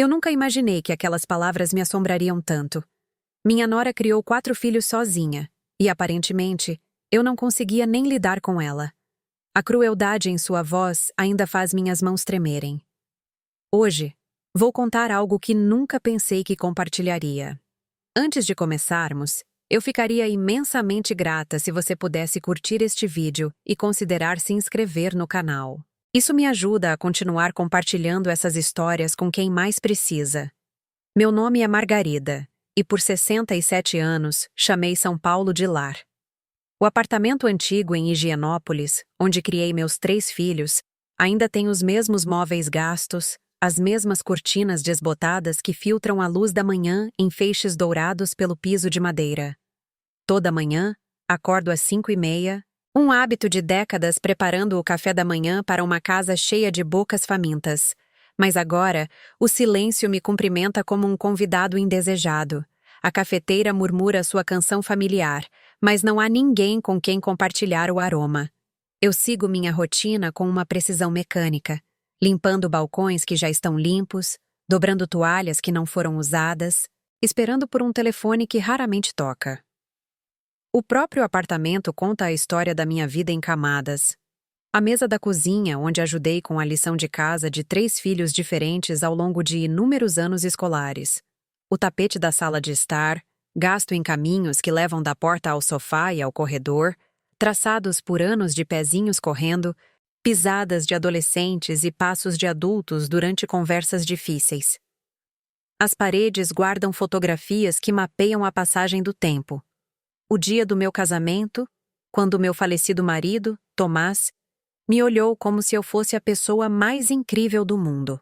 Eu nunca imaginei que aquelas palavras me assombrariam tanto. Minha nora criou 4 filhos sozinha, e aparentemente, eu não conseguia nem lidar com ela. A crueldade em sua voz ainda faz minhas mãos tremerem. Hoje, vou contar algo que nunca pensei que compartilharia. Antes de começarmos, eu ficaria imensamente grata se você pudesse curtir este vídeo e considerar se inscrever no canal. Isso me ajuda a continuar compartilhando essas histórias com quem mais precisa. Meu nome é Margarida, e por 67 anos chamei São Paulo de lar. O apartamento antigo em Higienópolis, onde criei meus 3 filhos, ainda tem os mesmos móveis gastos, as mesmas cortinas desbotadas que filtram a luz da manhã em feixes dourados pelo piso de madeira. Toda manhã, acordo às 5h30, um hábito de décadas preparando o café da manhã para uma casa cheia de bocas famintas. Mas agora, o silêncio me cumprimenta como um convidado indesejado. A cafeteira murmura sua canção familiar, mas não há ninguém com quem compartilhar o aroma. Eu sigo minha rotina com uma precisão mecânica, limpando balcões que já estão limpos, dobrando toalhas que não foram usadas, esperando por um telefone que raramente toca. O próprio apartamento conta a história da minha vida em camadas. A mesa da cozinha, onde ajudei com a lição de casa de 3 filhos diferentes ao longo de inúmeros anos escolares. O tapete da sala de estar, gasto em caminhos que levam da porta ao sofá e ao corredor, traçados por anos de pezinhos correndo, pisadas de adolescentes e passos de adultos durante conversas difíceis. As paredes guardam fotografias que mapeiam a passagem do tempo. O dia do meu casamento, quando meu falecido marido, Tomás, me olhou como se eu fosse a pessoa mais incrível do mundo.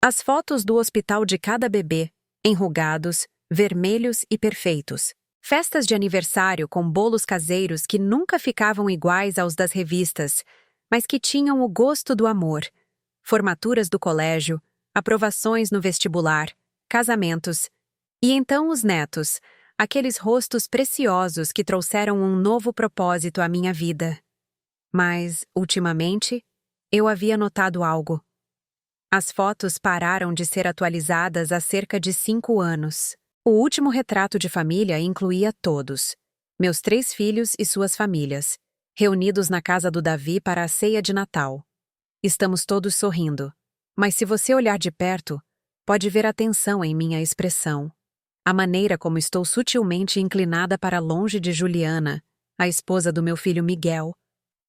As fotos do hospital de cada bebê, enrugados, vermelhos e perfeitos. Festas de aniversário com bolos caseiros que nunca ficavam iguais aos das revistas, mas que tinham o gosto do amor. Formaturas do colégio, aprovações no vestibular, casamentos. E então os netos, aqueles rostos preciosos que trouxeram um novo propósito à minha vida. Mas, ultimamente, eu havia notado algo. As fotos pararam de ser atualizadas há cerca de 5 anos. O último retrato de família incluía todos, meus 3 filhos e suas famílias, reunidos na casa do Davi para a ceia de Natal. Estamos todos sorrindo, mas se você olhar de perto, pode ver a tensão em minha expressão. A maneira como estou sutilmente inclinada para longe de Juliana, a esposa do meu filho Miguel,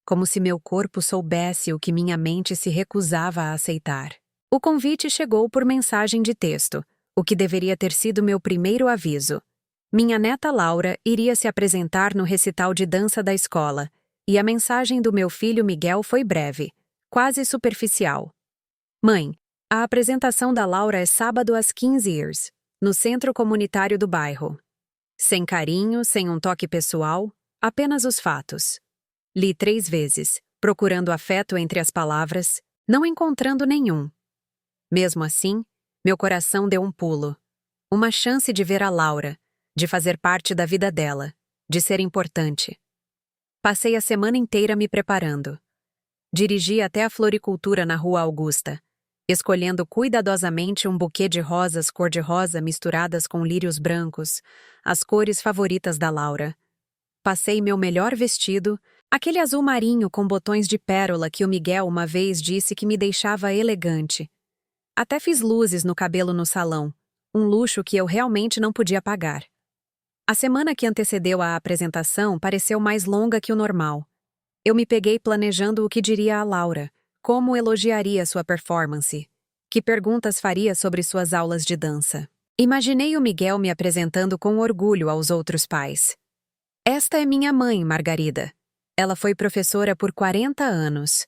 como se meu corpo soubesse o que minha mente se recusava a aceitar. O convite chegou por mensagem de texto, o que deveria ter sido meu primeiro aviso. Minha neta Laura iria se apresentar no recital de dança da escola, e a mensagem do meu filho Miguel foi breve, quase superficial. Mãe, a apresentação da Laura é sábado às 15h, no centro comunitário do bairro. Sem carinho, sem um toque pessoal, apenas os fatos. Li 3 vezes, procurando afeto entre as palavras, não encontrando nenhum. Mesmo assim, meu coração deu um pulo. Uma chance de ver a Laura, de fazer parte da vida dela, de ser importante. Passei a semana inteira me preparando. Dirigi até a floricultura na Rua Augusta, escolhendo cuidadosamente um buquê de rosas cor-de-rosa misturadas com lírios brancos, as cores favoritas da Laura. Passei meu melhor vestido, aquele azul marinho com botões de pérola que o Miguel uma vez disse que me deixava elegante. Até fiz luzes no cabelo no salão, um luxo que eu realmente não podia pagar. A semana que antecedeu a apresentação pareceu mais longa que o normal. Eu me peguei planejando o que diria a Laura, como elogiaria sua performance, que perguntas faria sobre suas aulas de dança. Imaginei o Miguel me apresentando com orgulho aos outros pais. Esta é minha mãe, Margarida. Ela foi professora por 40 anos.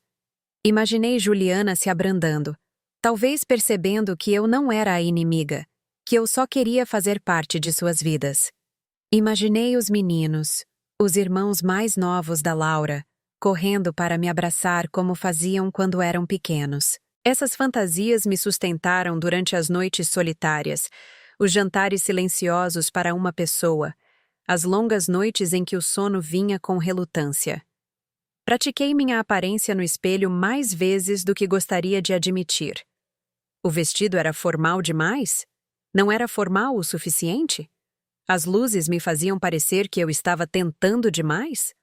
Imaginei Juliana se abrandando, talvez percebendo que eu não era a inimiga, que eu só queria fazer parte de suas vidas. Imaginei os meninos, os irmãos mais novos da Laura, correndo para me abraçar como faziam quando eram pequenos. Essas fantasias me sustentaram durante as noites solitárias, os jantares silenciosos para uma pessoa, as longas noites em que o sono vinha com relutância. Pratiquei minha aparência no espelho mais vezes do que gostaria de admitir. O vestido era formal demais? Não era formal o suficiente? As luzes me faziam parecer que eu estava tentando demais?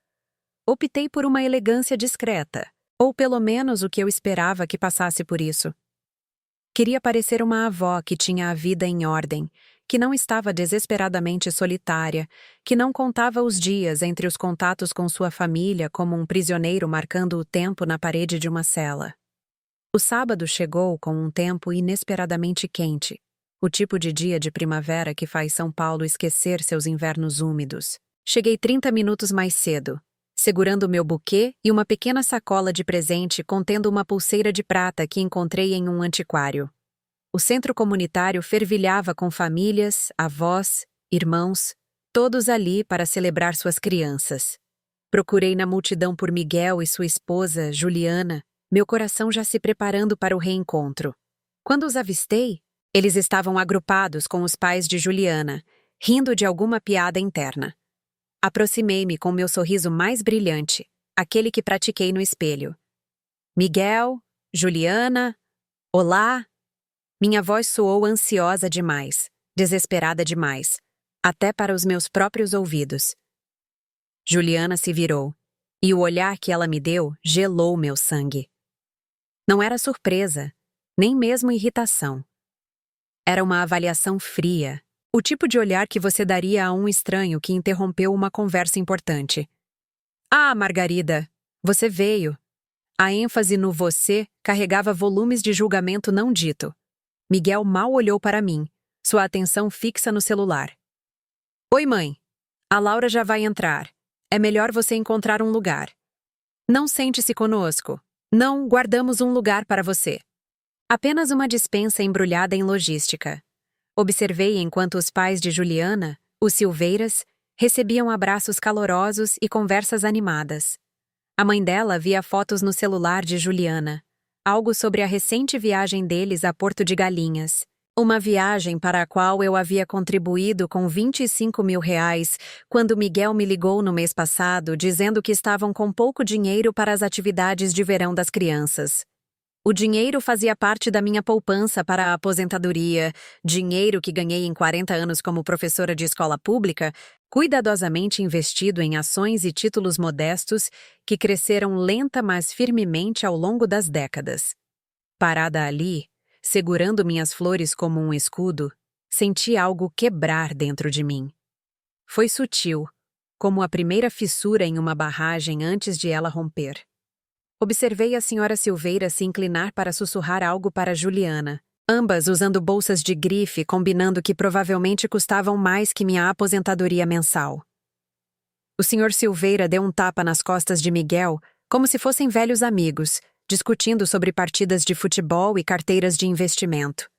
Optei por uma elegância discreta, ou pelo menos o que eu esperava que passasse por isso. Queria parecer uma avó que tinha a vida em ordem, que não estava desesperadamente solitária, que não contava os dias entre os contatos com sua família como um prisioneiro marcando o tempo na parede de uma cela. O sábado chegou com um tempo inesperadamente quente, o tipo de dia de primavera que faz São Paulo esquecer seus invernos úmidos. Cheguei 30 minutos mais cedo, segurando meu buquê e uma pequena sacola de presente contendo uma pulseira de prata que encontrei em um antiquário. O centro comunitário fervilhava com famílias, avós, irmãos, todos ali para celebrar suas crianças. Procurei na multidão por Miguel e sua esposa, Juliana, meu coração já se preparando para o reencontro. Quando os avistei, eles estavam agrupados com os pais de Juliana, rindo de alguma piada interna. Aproximei-me com meu sorriso mais brilhante, aquele que pratiquei no espelho. Miguel, Juliana, olá. Minha voz soou ansiosa demais, desesperada demais, até para os meus próprios ouvidos. Juliana se virou, e o olhar que ela me deu gelou meu sangue. Não era surpresa, nem mesmo irritação. Era uma avaliação fria, o tipo de olhar que você daria a um estranho que interrompeu uma conversa importante. Ah, Margarida, você veio. A ênfase no você carregava volumes de julgamento não dito. Miguel mal olhou para mim, sua atenção fixa no celular. Oi, mãe. A Laura já vai entrar. É melhor você encontrar um lugar. Não sente-se conosco. Não guardamos um lugar para você. Apenas uma dispensa embrulhada em logística. Observei enquanto os pais de Juliana, os Silveiras, recebiam abraços calorosos e conversas animadas. A mãe dela via fotos no celular de Juliana. Algo sobre a recente viagem deles a Porto de Galinhas. Uma viagem para a qual eu havia contribuído com R$ 25.000 quando Miguel me ligou no mês passado dizendo que estavam com pouco dinheiro para as atividades de verão das crianças. O dinheiro fazia parte da minha poupança para a aposentadoria, dinheiro que ganhei em 40 anos como professora de escola pública, cuidadosamente investido em ações e títulos modestos que cresceram lenta mas firmemente ao longo das décadas. Parada ali, segurando minhas flores como um escudo, senti algo quebrar dentro de mim. Foi sutil, como a primeira fissura em uma barragem antes de ela romper. Observei a senhora Silveira se inclinar para sussurrar algo para Juliana, ambas usando bolsas de grife combinando que provavelmente custavam mais que minha aposentadoria mensal. O senhor Silveira deu um tapa nas costas de Miguel, como se fossem velhos amigos, discutindo sobre partidas de futebol e carteiras de investimento.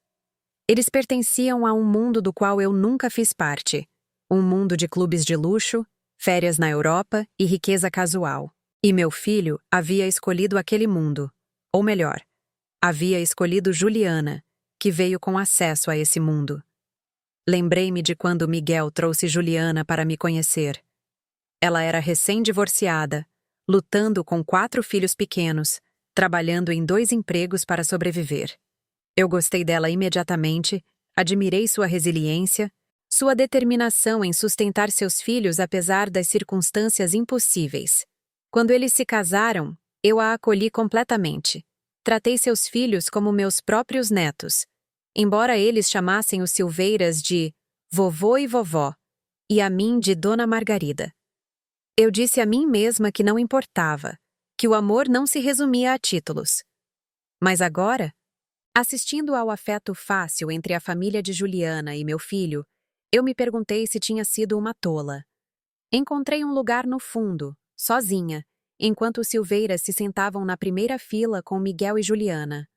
Eles pertenciam a um mundo do qual eu nunca fiz parte, um mundo de clubes de luxo, férias na Europa e riqueza casual. E meu filho havia escolhido aquele mundo, ou melhor, havia escolhido Juliana, que veio com acesso a esse mundo. Lembrei-me de quando Miguel trouxe Juliana para me conhecer. Ela era recém-divorciada, lutando com 4 filhos pequenos, trabalhando em 2 empregos para sobreviver. Eu gostei dela imediatamente, admirei sua resiliência, sua determinação em sustentar seus filhos apesar das circunstâncias impossíveis. Quando eles se casaram, eu a acolhi completamente. Tratei seus filhos como meus próprios netos, embora eles chamassem os Silveiras de vovô e vovó, e a mim de Dona Margarida. Eu disse a mim mesma que não importava, que o amor não se resumia a títulos. Mas agora, assistindo ao afeto fácil entre a família de Juliana e meu filho, eu me perguntei se tinha sido uma tola. Encontrei um lugar no fundo, sozinha, enquanto os Silveiras se sentavam na primeira fila com Miguel e Juliana.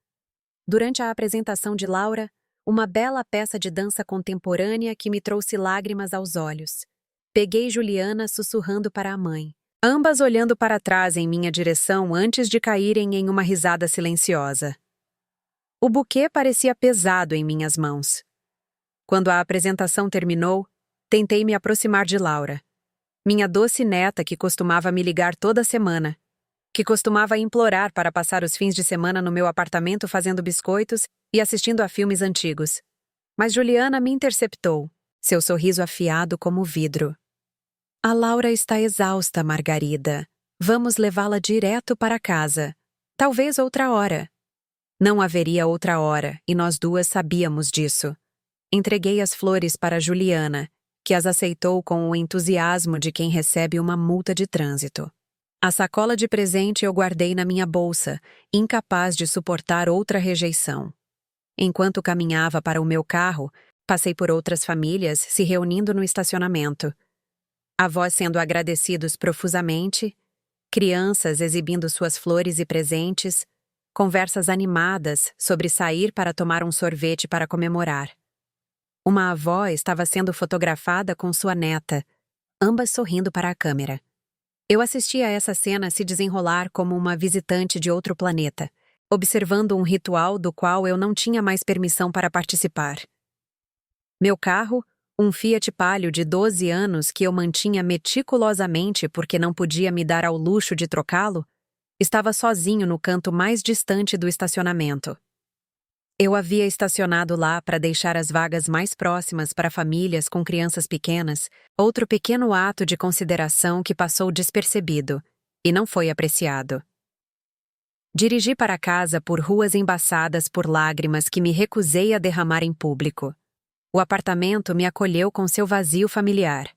Durante a apresentação de Laura, uma bela peça de dança contemporânea que me trouxe lágrimas aos olhos. Peguei Juliana sussurrando para a mãe, ambas olhando para trás em minha direção antes de caírem em uma risada silenciosa. O buquê parecia pesado em minhas mãos. Quando a apresentação terminou, tentei me aproximar de Laura. Minha doce neta que costumava me ligar toda semana, que costumava implorar para passar os fins de semana no meu apartamento fazendo biscoitos e assistindo a filmes antigos. Mas Juliana me interceptou, seu sorriso afiado como vidro. A Laura está exausta, Margarida. Vamos levá-la direto para casa. Talvez outra hora. Não haveria outra hora, e nós duas sabíamos disso. Entreguei as flores para Juliana, que as aceitou com o entusiasmo de quem recebe uma multa de trânsito. A sacola de presente eu guardei na minha bolsa, incapaz de suportar outra rejeição. Enquanto caminhava para o meu carro, passei por outras famílias se reunindo no estacionamento. Avós sendo agradecidos profusamente, crianças exibindo suas flores e presentes, conversas animadas sobre sair para tomar um sorvete para comemorar. Uma avó estava sendo fotografada com sua neta, ambas sorrindo para a câmera. Eu assisti a essa cena se desenrolar como uma visitante de outro planeta, observando um ritual do qual eu não tinha mais permissão para participar. Meu carro, um Fiat Palio de 12 anos que eu mantinha meticulosamente porque não podia me dar ao luxo de trocá-lo, estava sozinho no canto mais distante do estacionamento. Eu havia estacionado lá para deixar as vagas mais próximas para famílias com crianças pequenas, outro pequeno ato de consideração que passou despercebido e não foi apreciado. Dirigi para casa por ruas embaçadas por lágrimas que me recusei a derramar em público. O apartamento me acolheu com seu vazio familiar.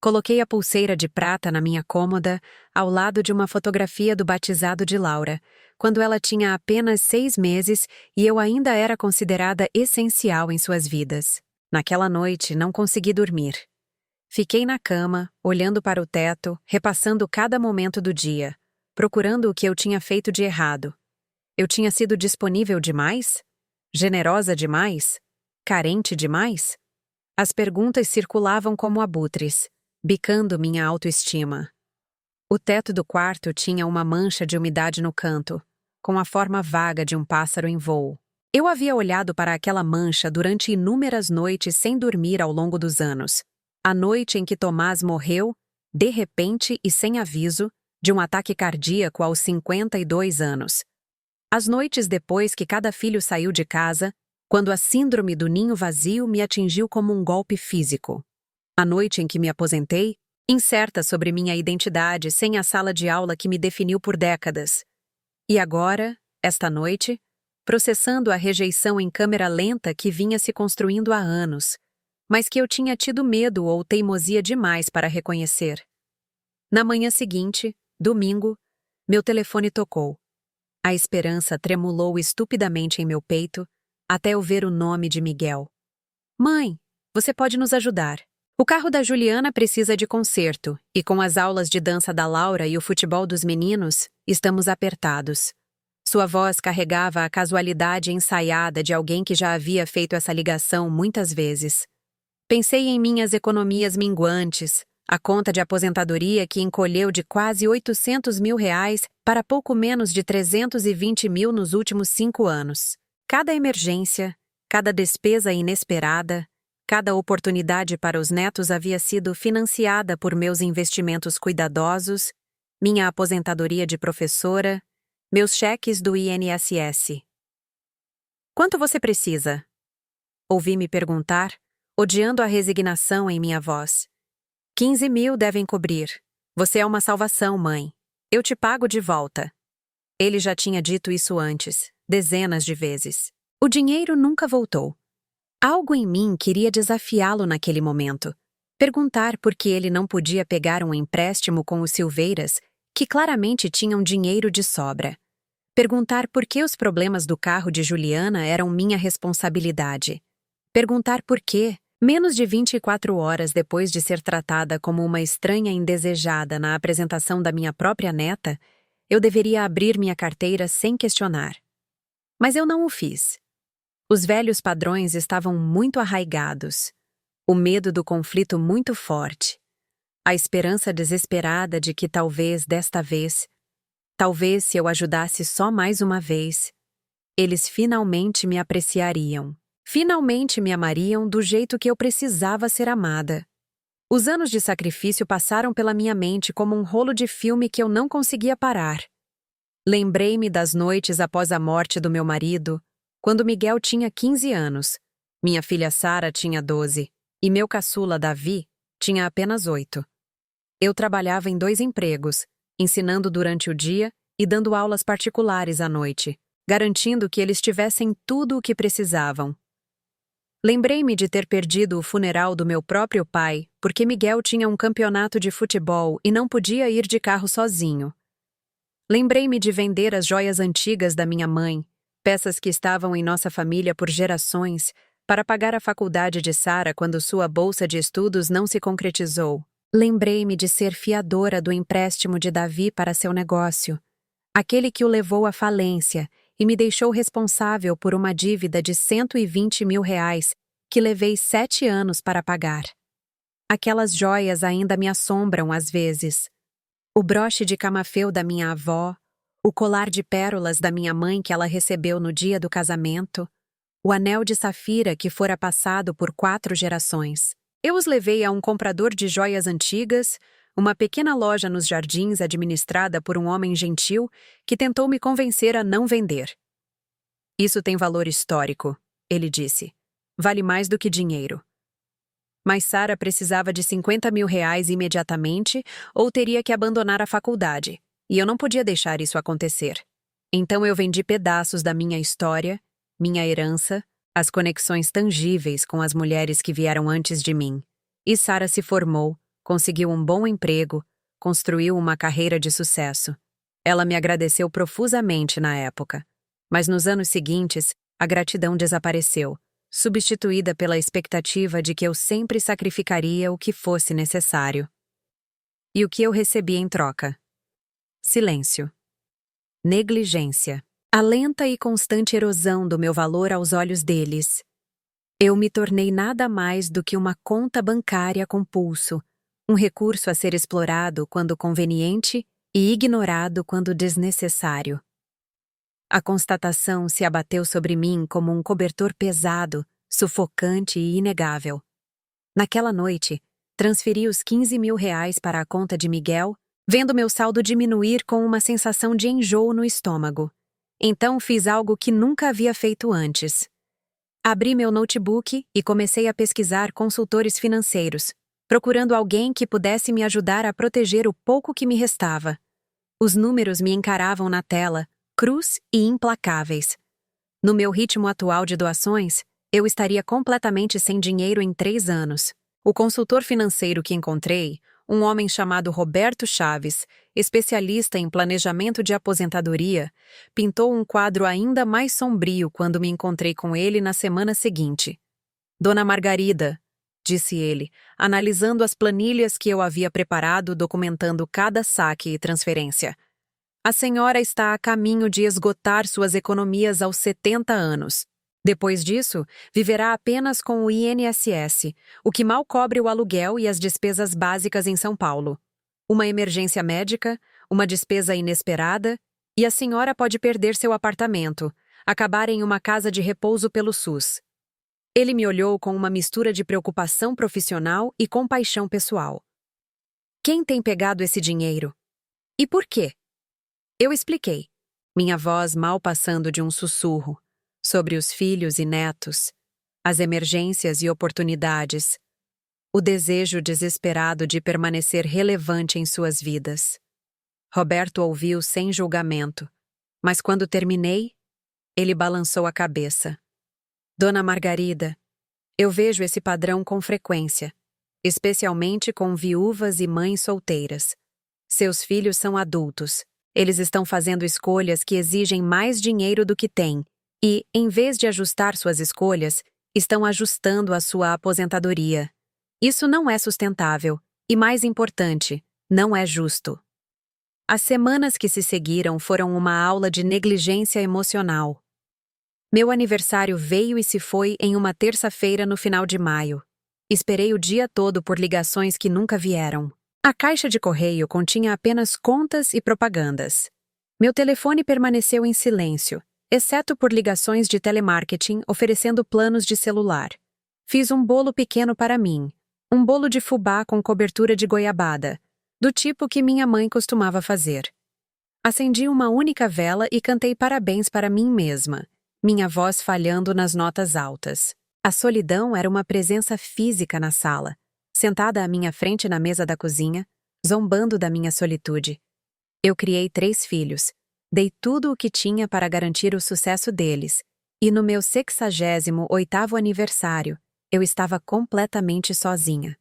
Coloquei a pulseira de prata na minha cômoda, ao lado de uma fotografia do batizado de Laura, quando ela tinha apenas 6 meses e eu ainda era considerada essencial em suas vidas. Naquela noite, não consegui dormir. Fiquei na cama, olhando para o teto, repassando cada momento do dia, procurando o que eu tinha feito de errado. Eu tinha sido disponível demais? Generosa demais? Carente demais? As perguntas circulavam como abutres, bicando minha autoestima. O teto do quarto tinha uma mancha de umidade no canto, com a forma vaga de um pássaro em voo. Eu havia olhado para aquela mancha durante inúmeras noites sem dormir ao longo dos anos. A noite em que Tomás morreu, de repente e sem aviso, de um ataque cardíaco aos 52 anos. As noites depois que cada filho saiu de casa, quando a síndrome do ninho vazio me atingiu como um golpe físico. A noite em que me aposentei, incerta sobre minha identidade sem a sala de aula que me definiu por décadas. E agora, esta noite, processando a rejeição em câmera lenta que vinha se construindo há anos, mas que eu tinha tido medo ou teimosia demais para reconhecer. Na manhã seguinte, domingo, meu telefone tocou. A esperança tremulou estupidamente em meu peito até eu ver o nome de Miguel. Mãe, você pode nos ajudar. O carro da Juliana precisa de conserto, e com as aulas de dança da Laura e o futebol dos meninos, estamos apertados. Sua voz carregava a casualidade ensaiada de alguém que já havia feito essa ligação muitas vezes. Pensei em minhas economias minguantes, a conta de aposentadoria que encolheu de quase R$800 mil para pouco menos de 320 mil nos últimos 5 anos. Cada emergência, cada despesa inesperada, cada oportunidade para os netos havia sido financiada por meus investimentos cuidadosos, minha aposentadoria de professora, meus cheques do INSS. Quanto você precisa? Ouvi-me perguntar, odiando a resignação em minha voz. 15 mil devem cobrir. Você é uma salvação, mãe. Eu te pago de volta. Ele já tinha dito isso antes, dezenas de vezes. O dinheiro nunca voltou. Algo em mim queria desafiá-lo naquele momento. Perguntar por que ele não podia pegar um empréstimo com os Silveiras, que claramente tinham dinheiro de sobra. Perguntar por que os problemas do carro de Juliana eram minha responsabilidade. Perguntar por que, menos de 24 horas depois de ser tratada como uma estranha indesejada na apresentação da minha própria neta, eu deveria abrir minha carteira sem questionar. Mas eu não o fiz. Os velhos padrões estavam muito arraigados, o medo do conflito muito forte, a esperança desesperada de que talvez desta vez, talvez se eu ajudasse só mais uma vez, eles finalmente me apreciariam, finalmente me amariam do jeito que eu precisava ser amada. Os anos de sacrifício passaram pela minha mente como um rolo de filme que eu não conseguia parar. Lembrei-me das noites após a morte do meu marido, quando Miguel tinha 15 anos, minha filha Sara tinha 12 e meu caçula Davi tinha apenas 8. Eu trabalhava em 2 empregos, ensinando durante o dia e dando aulas particulares à noite, garantindo que eles tivessem tudo o que precisavam. Lembrei-me de ter perdido o funeral do meu próprio pai porque Miguel tinha um campeonato de futebol e não podia ir de carro sozinho. Lembrei-me de vender as joias antigas da minha mãe, peças que estavam em nossa família por gerações, para pagar a faculdade de Sara quando sua bolsa de estudos não se concretizou. Lembrei-me de ser fiadora do empréstimo de Davi para seu negócio, aquele que o levou à falência e me deixou responsável por uma dívida de R$120 mil que levei 7 anos para pagar. Aquelas joias ainda me assombram às vezes. O broche de camafeu da minha avó, o colar de pérolas da minha mãe que ela recebeu no dia do casamento, o anel de safira que fora passado por 4 gerações. Eu os levei a um comprador de joias antigas, uma pequena loja nos jardins administrada por um homem gentil que tentou me convencer a não vender. Isso tem valor histórico, ele disse. Vale mais do que dinheiro. Mas Sara precisava de R$50 mil imediatamente ou teria que abandonar a faculdade, e eu não podia deixar isso acontecer. Então eu vendi pedaços da minha história, minha herança, as conexões tangíveis com as mulheres que vieram antes de mim. E Sara se formou, conseguiu um bom emprego, construiu uma carreira de sucesso. Ela me agradeceu profusamente na época. Mas nos anos seguintes, a gratidão desapareceu, substituída pela expectativa de que eu sempre sacrificaria o que fosse necessário. E o que eu recebi em troca? Silêncio. Negligência. A lenta e constante erosão do meu valor aos olhos deles. Eu me tornei nada mais do que uma conta bancária com pulso, um recurso a ser explorado quando conveniente e ignorado quando desnecessário. A constatação se abateu sobre mim como um cobertor pesado, sufocante e inegável. Naquela noite, transferi os R$15 mil para a conta de Miguel, vendo meu saldo diminuir com uma sensação de enjoo no estômago. Então fiz algo que nunca havia feito antes. Abri meu notebook e comecei a pesquisar consultores financeiros, procurando alguém que pudesse me ajudar a proteger o pouco que me restava. Os números me encaravam na tela, crus e implacáveis. No meu ritmo atual de doações, eu estaria completamente sem dinheiro em 3 anos. O consultor financeiro que encontrei, um homem chamado Roberto Chaves, especialista em planejamento de aposentadoria, pintou um quadro ainda mais sombrio quando me encontrei com ele na semana seguinte. Dona Margarida, disse ele, analisando as planilhas que eu havia preparado documentando cada saque e transferência. A senhora está a caminho de esgotar suas economias aos 70 anos. Depois disso, viverá apenas com o INSS, o que mal cobre o aluguel e as despesas básicas em São Paulo. Uma emergência médica, uma despesa inesperada, e a senhora pode perder seu apartamento, acabar em uma casa de repouso pelo SUS. Ele me olhou com uma mistura de preocupação profissional e compaixão pessoal. Quem tem pegado esse dinheiro? E por quê? Eu expliquei, minha voz mal passando de um sussurro, sobre os filhos e netos, as emergências e oportunidades, o desejo desesperado de permanecer relevante em suas vidas. Roberto ouviu sem julgamento, mas quando terminei, ele balançou a cabeça. Dona Margarida, eu vejo esse padrão com frequência, especialmente com viúvas e mães solteiras. Seus filhos são adultos. Eles estão fazendo escolhas que exigem mais dinheiro do que têm e, em vez de ajustar suas escolhas, estão ajustando a sua aposentadoria. Isso não é sustentável e, mais importante, não é justo. As semanas que se seguiram foram uma aula de negligência emocional. Meu aniversário veio e se foi em uma terça-feira no final de maio. Esperei o dia todo por ligações que nunca vieram. A caixa de correio continha apenas contas e propagandas. Meu telefone permaneceu em silêncio, exceto por ligações de telemarketing oferecendo planos de celular. Fiz um bolo pequeno para mim, um bolo de fubá com cobertura de goiabada, do tipo que minha mãe costumava fazer. Acendi uma única vela e cantei parabéns para mim mesma, minha voz falhando nas notas altas. A solidão era uma presença física na sala, sentada à minha frente na mesa da cozinha, zombando da minha solitude. Eu criei 3 filhos, dei tudo o que tinha para garantir o sucesso deles, e no meu 68º aniversário, eu estava completamente sozinha.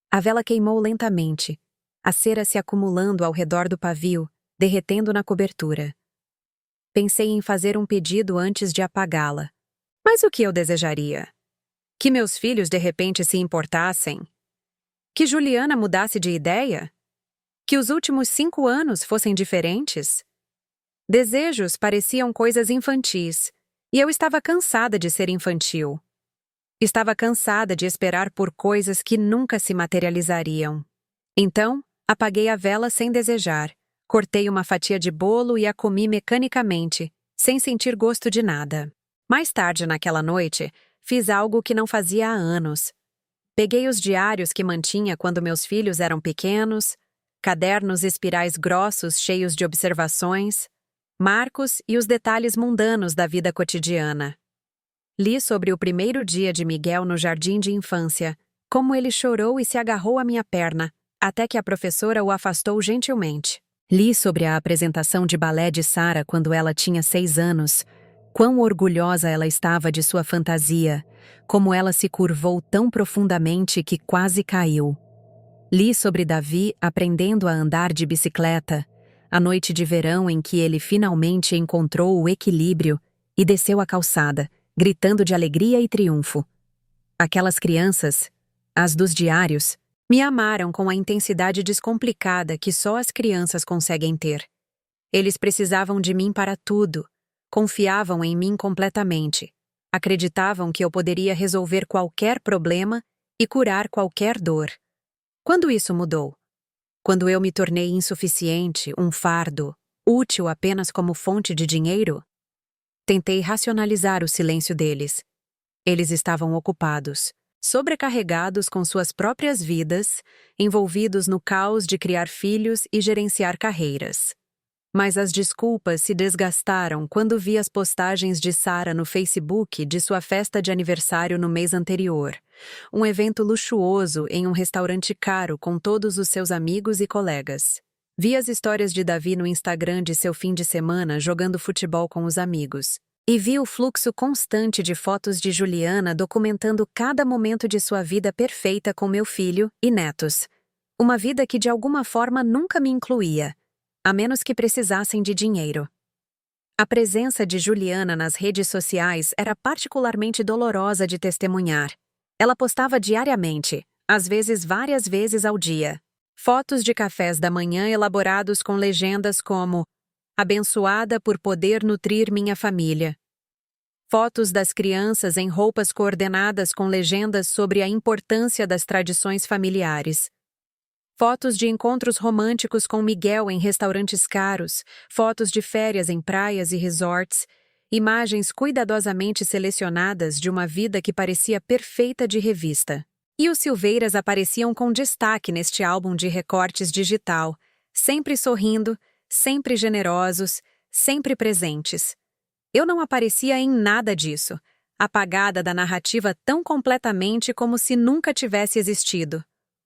A vela queimou lentamente, a cera se acumulando ao redor do pavio, derretendo na cobertura. Pensei em fazer um pedido antes de apagá-la. Mas o que eu desejaria? Que meus filhos de repente se importassem? Que Juliana mudasse de ideia? Que os últimos 5 anos fossem diferentes? Desejos pareciam coisas infantis, e eu estava cansada de ser infantil. Estava cansada de esperar por coisas que nunca se materializariam. Então, apaguei a vela sem desejar, cortei uma fatia de bolo e a comi mecanicamente, sem sentir gosto de nada. Mais tarde naquela noite, fiz algo que não fazia há anos. Peguei os diários que mantinha quando meus filhos eram pequenos, cadernos espirais grossos cheios de observações, marcos e os detalhes mundanos da vida cotidiana. Li sobre o primeiro dia de Miguel no jardim de infância, como ele chorou e se agarrou à minha perna, até que a professora o afastou gentilmente. Li sobre a apresentação de balé de Sara quando ela tinha 6 anos, quão orgulhosa ela estava de sua fantasia, como ela se curvou tão profundamente que quase caiu. Li sobre Davi aprendendo a andar de bicicleta, a noite de verão em que ele finalmente encontrou o equilíbrio e desceu a calçada, gritando de alegria e triunfo. Aquelas crianças, as dos diários, me amaram com a intensidade descomplicada que só as crianças conseguem ter. Eles precisavam de mim para tudo, confiavam em mim completamente, acreditavam que eu poderia resolver qualquer problema e curar qualquer dor. Quando isso mudou? Quando eu me tornei insuficiente, um fardo, útil apenas como fonte de dinheiro? Tentei racionalizar o silêncio deles. Eles estavam ocupados, sobrecarregados com suas próprias vidas, envolvidos no caos de criar filhos e gerenciar carreiras. Mas as desculpas se desgastaram quando vi as postagens de Sara no Facebook de sua festa de aniversário no mês anterior, um evento luxuoso em um restaurante caro com todos os seus amigos e colegas. Vi as histórias de Davi no Instagram de seu fim de semana jogando futebol com os amigos. E vi o fluxo constante de fotos de Juliana documentando cada momento de sua vida perfeita com meu filho e netos. Uma vida que de alguma forma nunca me incluía, a menos que precisassem de dinheiro. A presença de Juliana nas redes sociais era particularmente dolorosa de testemunhar. Ela postava diariamente, às vezes várias vezes ao dia, fotos de cafés da manhã elaborados com legendas como "Abençoada por poder nutrir minha família". Fotos das crianças em roupas coordenadas com legendas sobre a importância das tradições familiares. Fotos de encontros românticos com Miguel em restaurantes caros, fotos de férias em praias e resorts, imagens cuidadosamente selecionadas de uma vida que parecia perfeita de revista. E os Silveiras apareciam com destaque neste álbum de recortes digital, sempre sorrindo, sempre generosos, sempre presentes. Eu não aparecia em nada disso, apagada da narrativa tão completamente como se nunca tivesse existido.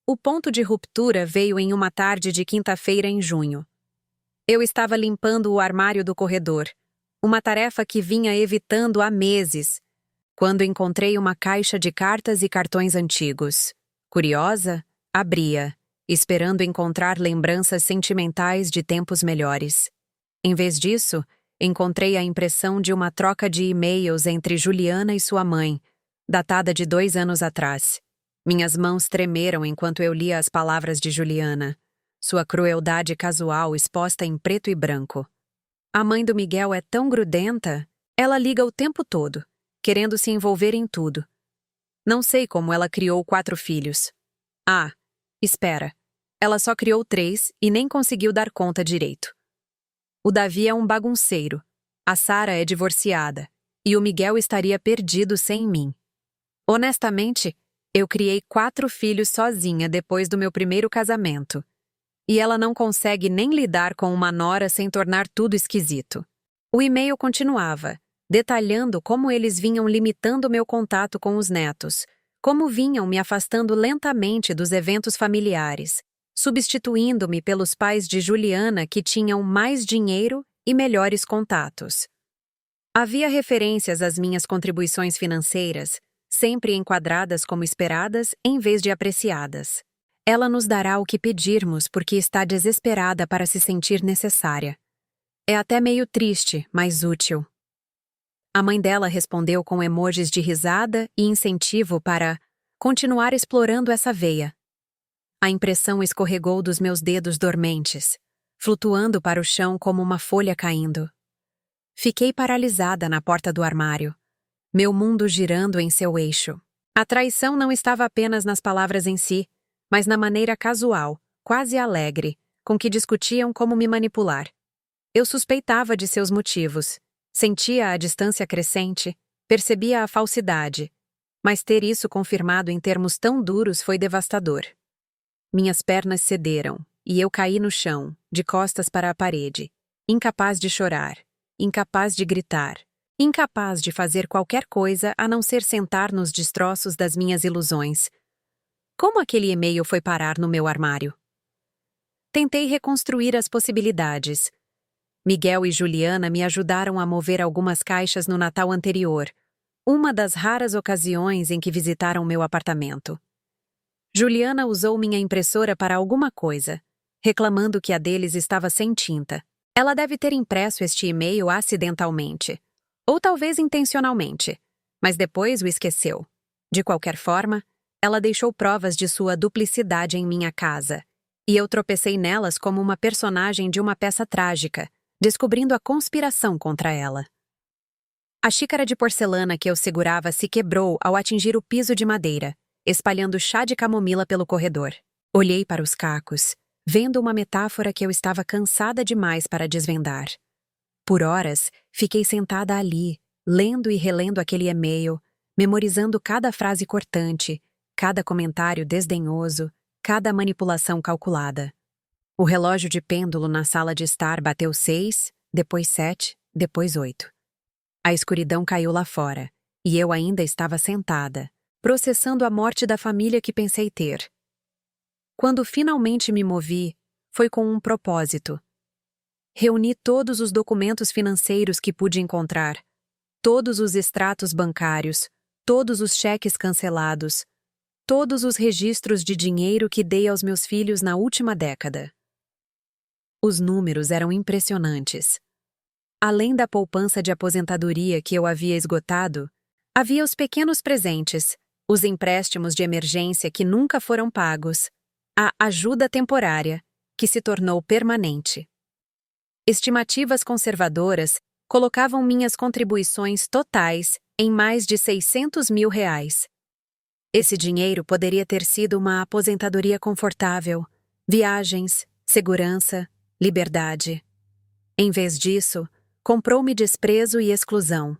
O ponto de ruptura veio em uma tarde de quinta-feira em junho. Eu estava limpando o armário do corredor, uma tarefa que vinha evitando há meses, quando encontrei uma caixa de cartas e cartões antigos. Curiosa, abria, esperando encontrar lembranças sentimentais de tempos melhores. Em vez disso, encontrei a impressão de uma troca de e-mails entre Juliana e sua mãe, datada de 2 anos atrás. Minhas mãos tremeram enquanto eu lia as palavras de Juliana, sua crueldade casual exposta em preto e branco. A mãe do Miguel é tão grudenta, ela liga o tempo todo, querendo se envolver em tudo. Não sei como ela criou 4 filhos. Ah, espera, ela só criou 3 e nem conseguiu dar conta direito. O Davi é um bagunceiro, a Sara é divorciada, e o Miguel estaria perdido sem mim. Honestamente, eu criei 4 filhos sozinha depois do meu primeiro casamento. E ela não consegue nem lidar com uma nora sem tornar tudo esquisito. O e-mail continuava, detalhando como eles vinham limitando meu contato com os netos, como vinham me afastando lentamente dos eventos familiares, substituindo-me pelos pais de Juliana que tinham mais dinheiro e melhores contatos. Havia referências às minhas contribuições financeiras, sempre enquadradas como esperadas em vez de apreciadas. Ela nos dará o que pedirmos porque está desesperada para se sentir necessária. É até meio triste, mas útil. A mãe dela respondeu com emojis de risada e incentivo para continuar explorando essa veia. A impressão escorregou dos meus dedos dormentes, flutuando para o chão como uma folha caindo. Fiquei paralisada na porta do armário, meu mundo girando em seu eixo. A traição não estava apenas nas palavras em si, mas na maneira casual, quase alegre, com que discutiam como me manipular. Eu suspeitava de seus motivos, sentia a distância crescente, percebia a falsidade, mas ter isso confirmado em termos tão duros foi devastador. Minhas pernas cederam, e eu caí no chão, de costas para a parede, incapaz de chorar, incapaz de gritar, incapaz de fazer qualquer coisa a não ser sentar nos destroços das minhas ilusões. Como aquele e-mail foi parar no meu armário? Tentei reconstruir as possibilidades. Miguel e Juliana me ajudaram a mover algumas caixas no Natal anterior, uma das raras ocasiões em que visitaram meu apartamento. Juliana usou minha impressora para alguma coisa, reclamando que a deles estava sem tinta. Ela deve ter impresso este e-mail acidentalmente, ou talvez intencionalmente, mas depois o esqueceu. De qualquer forma, ela deixou provas de sua duplicidade em minha casa, e eu tropecei nelas como uma personagem de uma peça trágica, descobrindo a conspiração contra ela. A xícara de porcelana que eu segurava se quebrou ao atingir o piso de madeira, espalhando chá de camomila pelo corredor. Olhei para os cacos, vendo uma metáfora que eu estava cansada demais para desvendar. Por horas, fiquei sentada ali, lendo e relendo aquele e-mail, memorizando cada frase cortante, cada comentário desdenhoso, cada manipulação calculada. O relógio de pêndulo na sala de estar bateu 6, depois 7, depois 8. A escuridão caiu lá fora, e eu ainda estava sentada, processando a morte da família que pensei ter. Quando finalmente me movi, foi com um propósito. Reuni todos os documentos financeiros que pude encontrar, todos os extratos bancários, todos os cheques cancelados, todos os registros de dinheiro que dei aos meus filhos na última década. Os números eram impressionantes. Além da poupança de aposentadoria que eu havia esgotado, havia os pequenos presentes, os empréstimos de emergência que nunca foram pagos, a ajuda temporária, que se tornou permanente. Estimativas conservadoras colocavam minhas contribuições totais em mais de R$600 mil. Esse dinheiro poderia ter sido uma aposentadoria confortável, viagens, segurança, liberdade. Em vez disso, comprou-me desprezo e exclusão.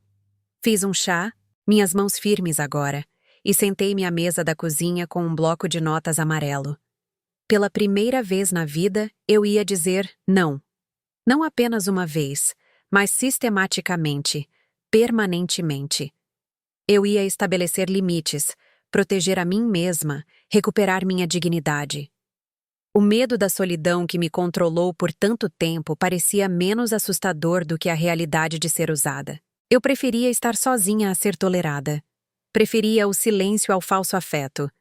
Fiz um chá, minhas mãos firmes agora, e sentei-me à mesa da cozinha com um bloco de notas amarelo. Pela primeira vez na vida, eu ia dizer não. Não apenas uma vez, mas sistematicamente, permanentemente. Eu ia estabelecer limites, proteger a mim mesma, recuperar minha dignidade. O medo da solidão que me controlou por tanto tempo parecia menos assustador do que a realidade de ser usada. Eu preferia estar sozinha a ser tolerada. Preferia o silêncio ao falso afeto.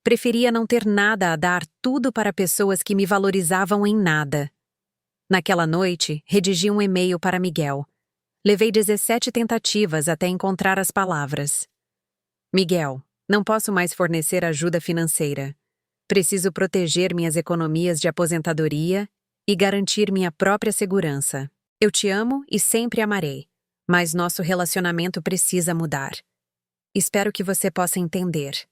Preferia não ter nada a dar, tudo para pessoas que me valorizavam em nada. Naquela noite, redigi um e-mail para Miguel. Levei 17 tentativas até encontrar as palavras. Miguel, não posso mais fornecer ajuda financeira. Preciso proteger minhas economias de aposentadoria e garantir minha própria segurança. Eu te amo e sempre amarei, mas nosso relacionamento precisa mudar. Espero que você possa entender.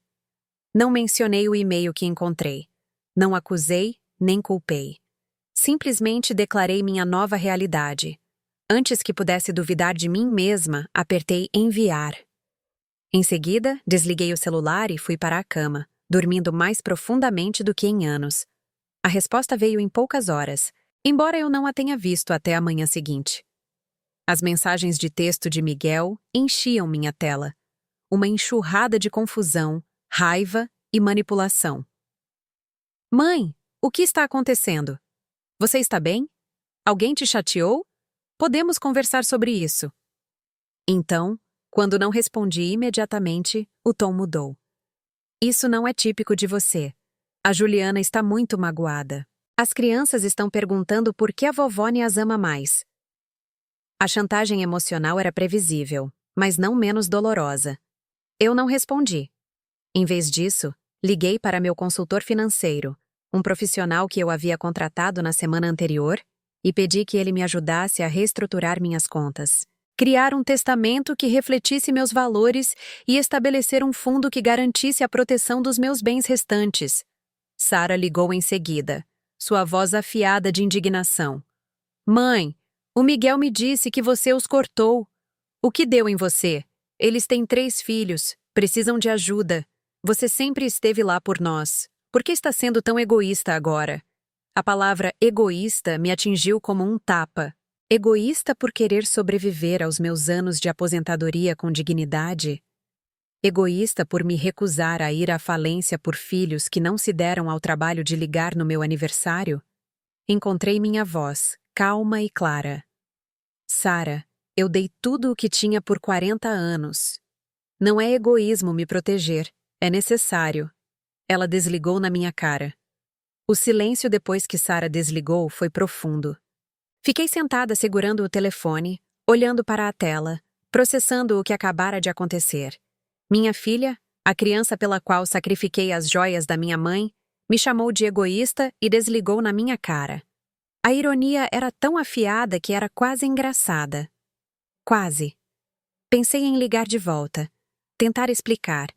Não mencionei o e-mail que encontrei. Não acusei, nem culpei. Simplesmente declarei minha nova realidade. Antes que pudesse duvidar de mim mesma, apertei enviar. Em seguida, desliguei o celular e fui para a cama, dormindo mais profundamente do que em anos. A resposta veio em poucas horas, embora eu não a tenha visto até a manhã seguinte. As mensagens de texto de Miguel enchiam minha tela. Uma enxurrada de confusão, raiva e manipulação. Mãe, o que está acontecendo? Você está bem? Alguém te chateou? Podemos conversar sobre isso. Então, quando não respondi imediatamente, o tom mudou. Isso não é típico de você. A Juliana está muito magoada. As crianças estão perguntando por que a vovó as ama mais. A chantagem emocional era previsível, mas não menos dolorosa. Eu não respondi. Em vez disso, liguei para meu consultor financeiro, um profissional que eu havia contratado na semana anterior, e pedi que ele me ajudasse a reestruturar minhas contas, criar um testamento que refletisse meus valores e estabelecer um fundo que garantisse a proteção dos meus bens restantes. Sara ligou em seguida, sua voz afiada de indignação. Mãe, o Miguel me disse que você os cortou. O que deu em você? Eles têm 3 filhos, precisam de ajuda. Você sempre esteve lá por nós. Por que está sendo tão egoísta agora? A palavra egoísta me atingiu como um tapa. Egoísta por querer sobreviver aos meus anos de aposentadoria com dignidade? Egoísta por me recusar a ir à falência por filhos que não se deram ao trabalho de ligar no meu aniversário? Encontrei minha voz, calma e clara. Sara, eu dei tudo o que tinha por 40 anos. Não é egoísmo me proteger, é necessário. Ela desligou na minha cara. O silêncio depois que Sara desligou foi profundo. Fiquei sentada segurando o telefone, olhando para a tela, processando o que acabara de acontecer. Minha filha, a criança pela qual sacrifiquei as joias da minha mãe, me chamou de egoísta e desligou na minha cara. A ironia era tão afiada que era quase engraçada. Quase. Pensei em ligar de volta, tentar explicar.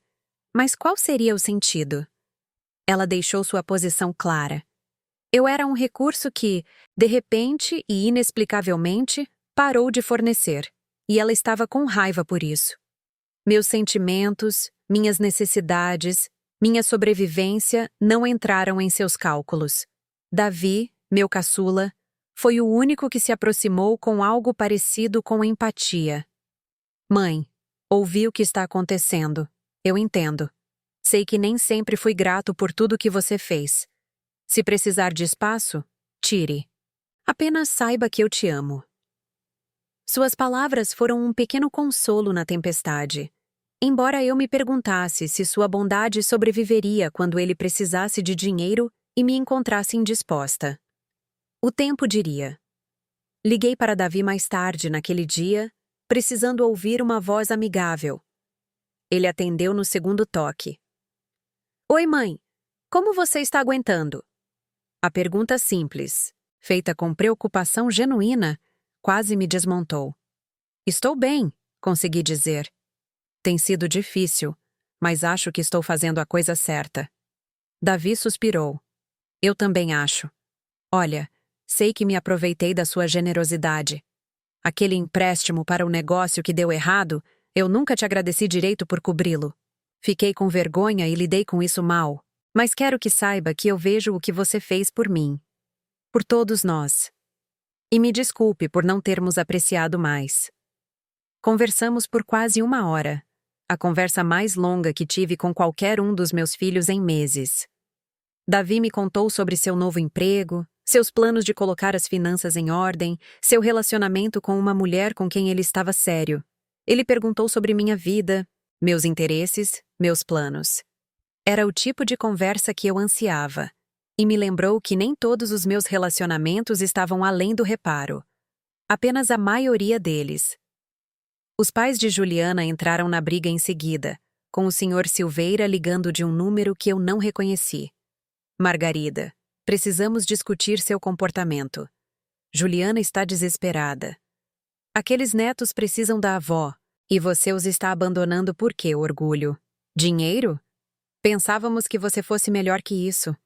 Mas qual seria o sentido? Ela deixou sua posição clara. Eu era um recurso que, de repente e inexplicavelmente, parou de fornecer, e ela estava com raiva por isso. Meus sentimentos, minhas necessidades, minha sobrevivência não entraram em seus cálculos. Davi, meu caçula, foi o único que se aproximou com algo parecido com empatia. Mãe, ouvi o que está acontecendo. Eu entendo. Sei que nem sempre fui grato por tudo que você fez. Se precisar de espaço, tire. Apenas saiba que eu te amo. Suas palavras foram um pequeno consolo na tempestade. Embora eu me perguntasse se sua bondade sobreviveria quando ele precisasse de dinheiro e me encontrasse indisposta. O tempo diria. Liguei para Davi mais tarde naquele dia, precisando ouvir uma voz amigável. Ele atendeu no segundo toque. Oi, mãe. Como você está aguentando? A pergunta simples, feita com preocupação genuína, quase me desmontou. Estou bem, consegui dizer. Tem sido difícil, mas acho que estou fazendo a coisa certa. Davi suspirou. Eu também acho. Olha, sei que me aproveitei da sua generosidade. Aquele empréstimo para o negócio que deu errado, eu nunca te agradeci direito por cobri-lo. Fiquei com vergonha e lidei com isso mal, mas quero que saiba que eu vejo o que você fez por mim. Por todos nós. E me desculpe por não termos apreciado mais. Conversamos por quase 1 hora. A conversa mais longa que tive com qualquer um dos meus filhos em meses. Davi me contou sobre seu novo emprego, seus planos de colocar as finanças em ordem, seu relacionamento com uma mulher com quem ele estava sério. Ele perguntou sobre minha vida, meus interesses, meus planos. Era o tipo de conversa que eu ansiava, e me lembrou que nem todos os meus relacionamentos estavam além do reparo. Apenas a maioria deles. Os pais de Juliana entraram na briga em seguida, com o Sr. Silveira ligando de um número que eu não reconheci. Margarida, precisamos discutir seu comportamento. Juliana está desesperada. Aqueles netos precisam da avó, e você os está abandonando por quê, orgulho? Dinheiro? Pensávamos que você fosse melhor que isso.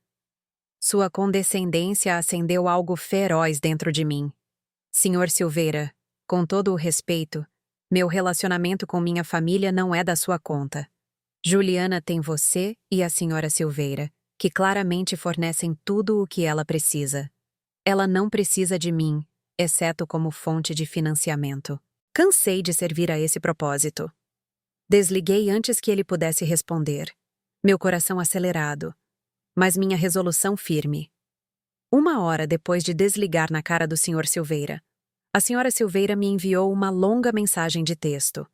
Sua condescendência acendeu algo feroz dentro de mim. Sr. Silveira, com todo o respeito, meu relacionamento com minha família não é da sua conta. Juliana tem você e a Sra. Silveira, que claramente fornecem tudo o que ela precisa. Ela não precisa de mim, exceto como fonte de financiamento. Cansei de servir a esse propósito. Desliguei antes que ele pudesse responder. Meu coração acelerado, mas minha resolução firme. 1 hora depois de desligar na cara do Sr. Silveira, a Sra. Silveira me enviou uma longa mensagem de texto.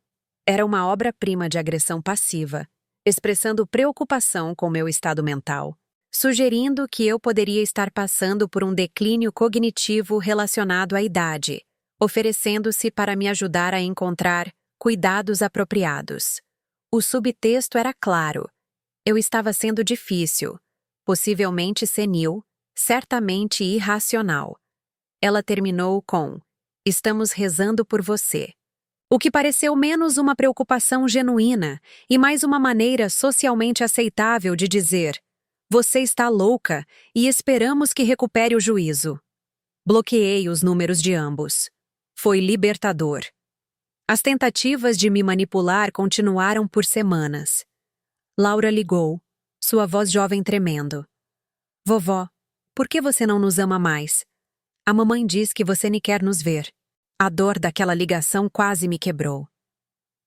Era uma obra-prima de agressão passiva, expressando preocupação com meu estado mental, sugerindo que eu poderia estar passando por um declínio cognitivo relacionado à idade, oferecendo-se para me ajudar a encontrar cuidados apropriados. O subtexto era claro. Eu estava sendo difícil, possivelmente senil, certamente irracional. Ela terminou com: "Estamos rezando por você." O que pareceu menos uma preocupação genuína e mais uma maneira socialmente aceitável de dizer: "Você está louca e esperamos que recupere o juízo." Bloqueei os números de ambos. Foi libertador. As tentativas de me manipular continuaram por semanas. Laura ligou, sua voz jovem tremendo. "Vovó, por que você não nos ama mais? A mamãe diz que você nem quer nos ver." A dor daquela ligação quase me quebrou.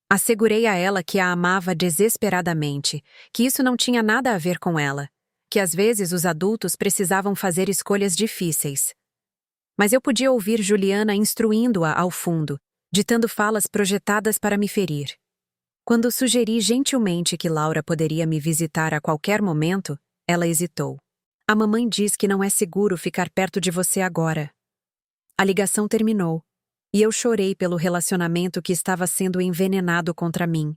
Assegurei a ela que a amava desesperadamente, que isso não tinha nada a ver com ela, que às vezes os adultos precisavam fazer escolhas difíceis. Mas eu podia ouvir Juliana instruindo-a ao fundo, ditando falas projetadas para me ferir. Quando sugeri gentilmente que Laura poderia me visitar a qualquer momento, ela hesitou. "A mamãe diz que não é seguro ficar perto de você agora." A ligação terminou, e eu chorei pelo relacionamento que estava sendo envenenado contra mim.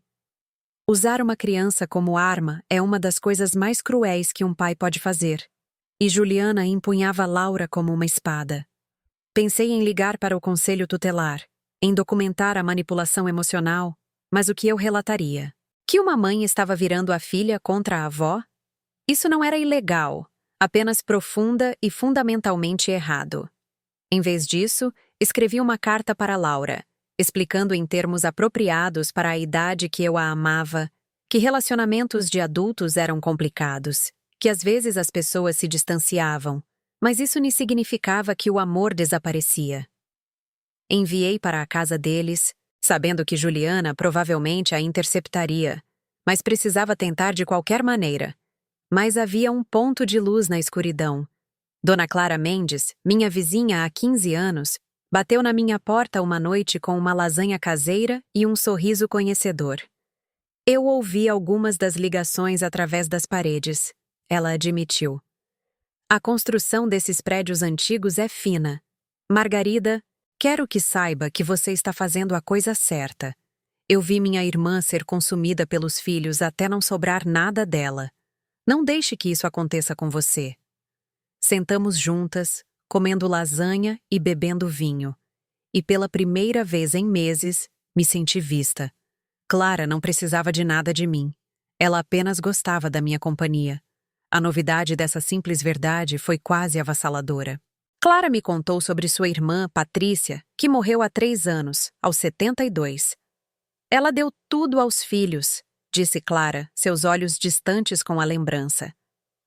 Usar uma criança como arma é uma das coisas mais cruéis que um pai pode fazer. E Juliana empunhava Laura como uma espada. Pensei em ligar para o conselho tutelar, em documentar a manipulação emocional, mas o que eu relataria? Que uma mãe estava virando a filha contra a avó? Isso não era ilegal, apenas profunda e fundamentalmente errado. Em vez disso, escrevi uma carta para Laura, explicando em termos apropriados para a idade que eu a amava, que relacionamentos de adultos eram complicados, que às vezes as pessoas se distanciavam, mas isso não significava que o amor desaparecia. Enviei para a casa deles, sabendo que Juliana provavelmente a interceptaria, mas precisava tentar de qualquer maneira. Mas havia um ponto de luz na escuridão. Dona Clara Mendes, minha vizinha há 15 anos, bateu na minha porta uma noite com uma lasanha caseira e um sorriso conhecedor. Eu ouvi algumas das ligações através das paredes. Ela admitiu. "A construção desses prédios antigos é fina. Margarida, quero que saiba que você está fazendo a coisa certa. Eu vi minha irmã ser consumida pelos filhos até não sobrar nada dela. Não deixe que isso aconteça com você." Sentamos juntas, comendo lasanha e bebendo vinho. E pela primeira vez em meses, me senti vista. Clara não precisava de nada de mim. Ela apenas gostava da minha companhia. A novidade dessa simples verdade foi quase avassaladora. Clara me contou sobre sua irmã, Patrícia, que morreu há 3 anos, aos 72. "Ela deu tudo aos filhos", disse Clara, seus olhos distantes com a lembrança.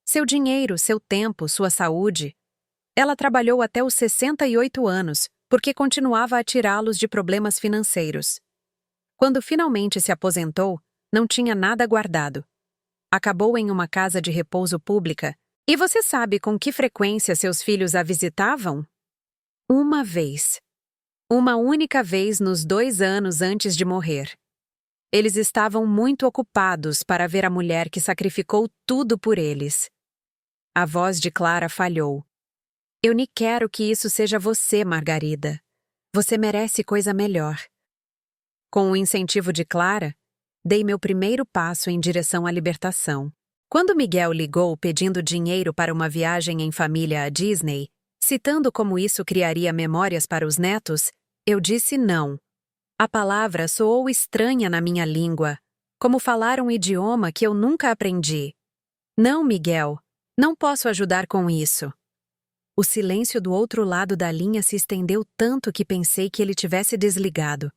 "Seu dinheiro, seu tempo, sua saúde. Ela trabalhou até os 68 anos, porque continuava a tirá-los de problemas financeiros. Quando finalmente se aposentou, não tinha nada guardado. Acabou em uma casa de repouso pública. E você sabe com que frequência seus filhos a visitavam? Uma vez. Uma única vez nos 2 anos antes de morrer. Eles estavam muito ocupados para ver a mulher que sacrificou tudo por eles." A voz de Clara falhou. "Eu nem quero que isso seja você, Margarida. Você merece coisa melhor." Com o incentivo de Clara, dei meu primeiro passo em direção à libertação. Quando Miguel ligou pedindo dinheiro para uma viagem em família à Disney, citando como isso criaria memórias para os netos, eu disse não. A palavra soou estranha na minha língua, como falar um idioma que eu nunca aprendi. "Não, Miguel, não posso ajudar com isso." O silêncio do outro lado da linha se estendeu tanto que pensei que ele tivesse desligado.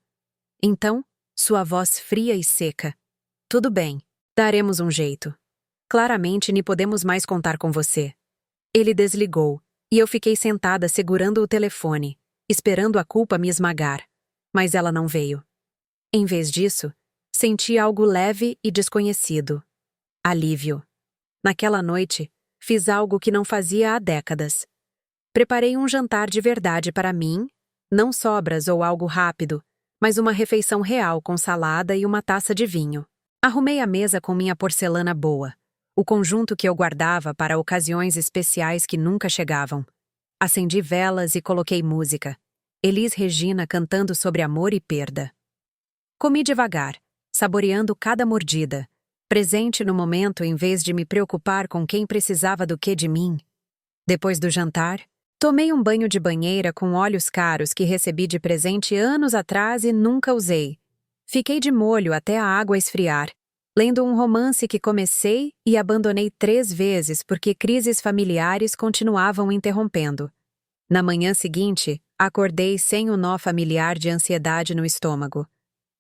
Então, sua voz fria e seca. "Tudo bem, daremos um jeito. Claramente nem podemos mais contar com você." Ele desligou, e eu fiquei sentada segurando o telefone, esperando a culpa me esmagar, mas ela não veio. Em vez disso, senti algo leve e desconhecido. Alívio. Naquela noite, fiz algo que não fazia há décadas. Preparei um jantar de verdade para mim, não sobras ou algo rápido, mas uma refeição real com salada e uma taça de vinho. Arrumei a mesa com minha porcelana boa, o conjunto que eu guardava para ocasiões especiais que nunca chegavam. Acendi velas e coloquei música. Elis Regina cantando sobre amor e perda. Comi devagar, saboreando cada mordida, presente no momento em vez de me preocupar com quem precisava do que de mim. Depois do jantar, tomei um banho de banheira com óleos caros que recebi de presente anos atrás e nunca usei. Fiquei de molho até a água esfriar, lendo um romance que comecei e abandonei 3 vezes porque crises familiares continuavam interrompendo. Na manhã seguinte, acordei sem o nó familiar de ansiedade no estômago.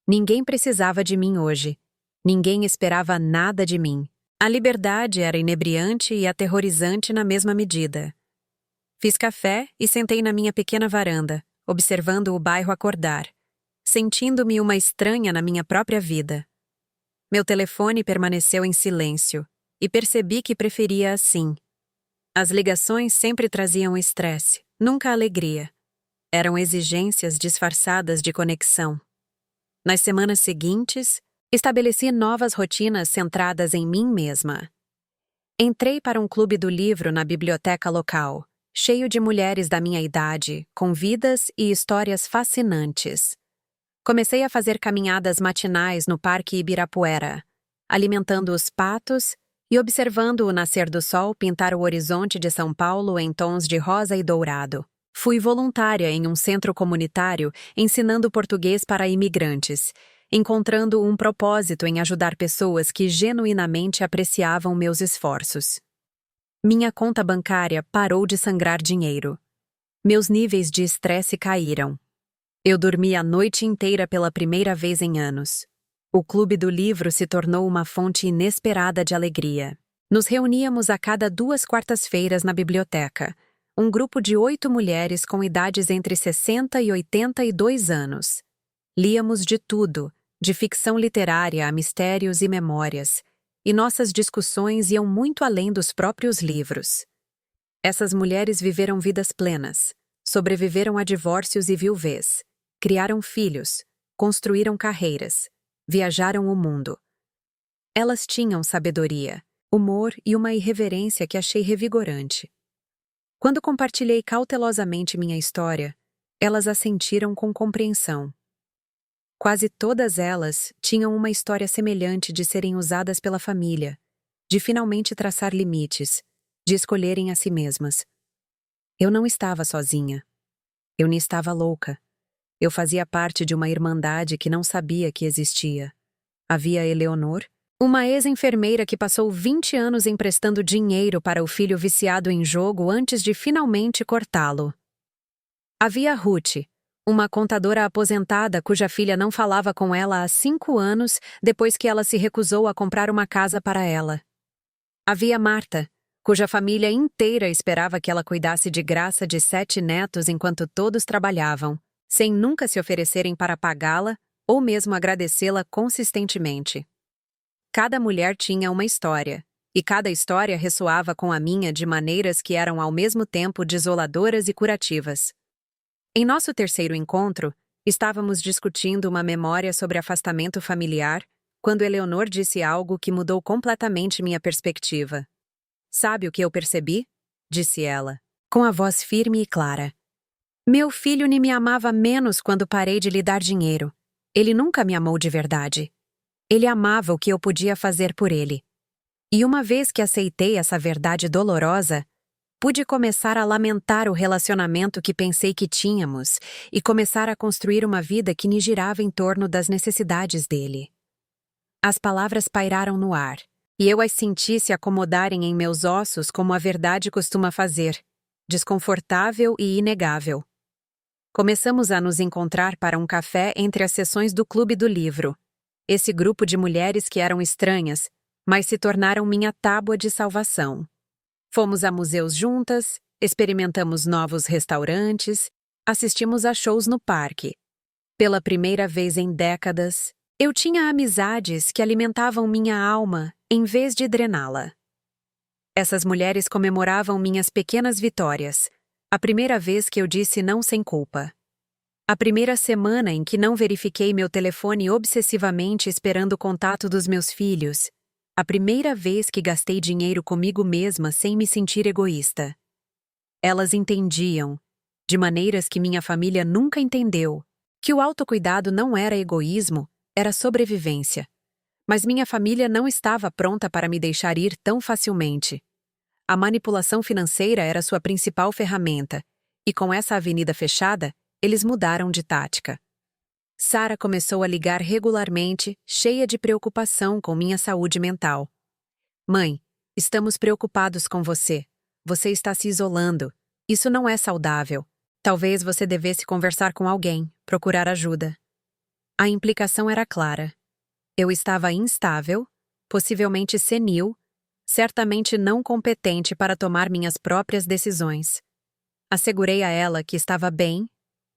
Ninguém precisava de mim hoje. Ninguém esperava nada de mim. A liberdade era inebriante e aterrorizante na mesma medida. Fiz café e sentei na minha pequena varanda, observando o bairro acordar, sentindo-me uma estranha na minha própria vida. Meu telefone permaneceu em silêncio, e percebi que preferia assim. As ligações sempre traziam estresse, nunca alegria. Eram exigências disfarçadas de conexão. Nas semanas seguintes, estabeleci novas rotinas centradas em mim mesma. Entrei para um clube do livro na biblioteca local, cheio de mulheres da minha idade, com vidas e histórias fascinantes. Comecei a fazer caminhadas matinais no Parque Ibirapuera, alimentando os patos e observando o nascer do sol pintar o horizonte de São Paulo em tons de rosa e dourado. Fui voluntária em um centro comunitário ensinando português para imigrantes, encontrando um propósito em ajudar pessoas que genuinamente apreciavam meus esforços. Minha conta bancária parou de sangrar dinheiro. Meus níveis de estresse caíram. Eu dormi a noite inteira pela primeira vez em anos. O clube do livro se tornou uma fonte inesperada de alegria. Nos reuníamos a cada 2 quartas-feiras na biblioteca, um grupo de 8 mulheres com idades entre 60 e 82 anos. Líamos de tudo, de ficção literária a mistérios e memórias, e nossas discussões iam muito além dos próprios livros. Essas mulheres viveram vidas plenas, sobreviveram a divórcios e viuvez, criaram filhos, construíram carreiras, viajaram o mundo. Elas tinham sabedoria, humor e uma irreverência que achei revigorante. Quando compartilhei cautelosamente minha história, elas assentiram com compreensão. Quase todas elas tinham uma história semelhante de serem usadas pela família, de finalmente traçar limites, de escolherem a si mesmas. Eu não estava sozinha. Eu nem estava louca. Eu fazia parte de uma irmandade que não sabia que existia. Havia Eleonor, uma ex-enfermeira que passou 20 anos emprestando dinheiro para o filho viciado em jogo antes de finalmente cortá-lo. Havia Ruth, uma contadora aposentada cuja filha não falava com ela há 5 anos depois que ela se recusou a comprar uma casa para ela. Havia Marta, cuja família inteira esperava que ela cuidasse de graça de 7 netos enquanto todos trabalhavam, sem nunca se oferecerem para pagá-la ou mesmo agradecê-la consistentemente. Cada mulher tinha uma história, e cada história ressoava com a minha de maneiras que eram ao mesmo tempo desoladoras e curativas. Em nosso terceiro encontro, estávamos discutindo uma memória sobre afastamento familiar, quando Eleonor disse algo que mudou completamente minha perspectiva. "Sabe o que eu percebi?" disse ela, com a voz firme e clara. "Meu filho nem me amava menos quando parei de lhe dar dinheiro. Ele nunca me amou de verdade. Ele amava o que eu podia fazer por ele. E uma vez que aceitei essa verdade dolorosa, pude começar a lamentar o relacionamento que pensei que tínhamos e começar a construir uma vida que me girava em torno das necessidades dele." As palavras pairaram no ar, e eu as senti se acomodarem em meus ossos como a verdade costuma fazer, desconfortável e inegável. Começamos a nos encontrar para um café entre as sessões do Clube do Livro. Esse grupo de mulheres que eram estranhas, mas se tornaram minha tábua de salvação. Fomos a museus juntas, experimentamos novos restaurantes Assistimos a shows no parque. Pela primeira vez em décadas, eu tinha amizades que alimentavam minha alma em vez de drená-la. Essas mulheres comemoravam minhas pequenas vitórias, a primeira vez que eu disse não sem culpa. A primeira semana em que não verifiquei meu telefone obsessivamente esperando o contato dos meus filhos. A primeira vez que gastei dinheiro comigo mesma sem me sentir egoísta. Elas entendiam, de maneiras que minha família nunca entendeu, que o autocuidado não era egoísmo, era sobrevivência. Mas minha família não estava pronta para me deixar ir tão facilmente. A manipulação financeira era sua principal ferramenta, e com essa avenida fechada, eles mudaram de tática. Sarah começou a ligar regularmente, cheia de preocupação com minha saúde mental. Mãe, estamos preocupados com você. Você está se isolando. Isso não é saudável. Talvez você devesse conversar com alguém, procurar ajuda. A implicação era clara. Eu estava instável, possivelmente senil, certamente não competente para tomar minhas próprias decisões. Assegurei a ela que estava bem,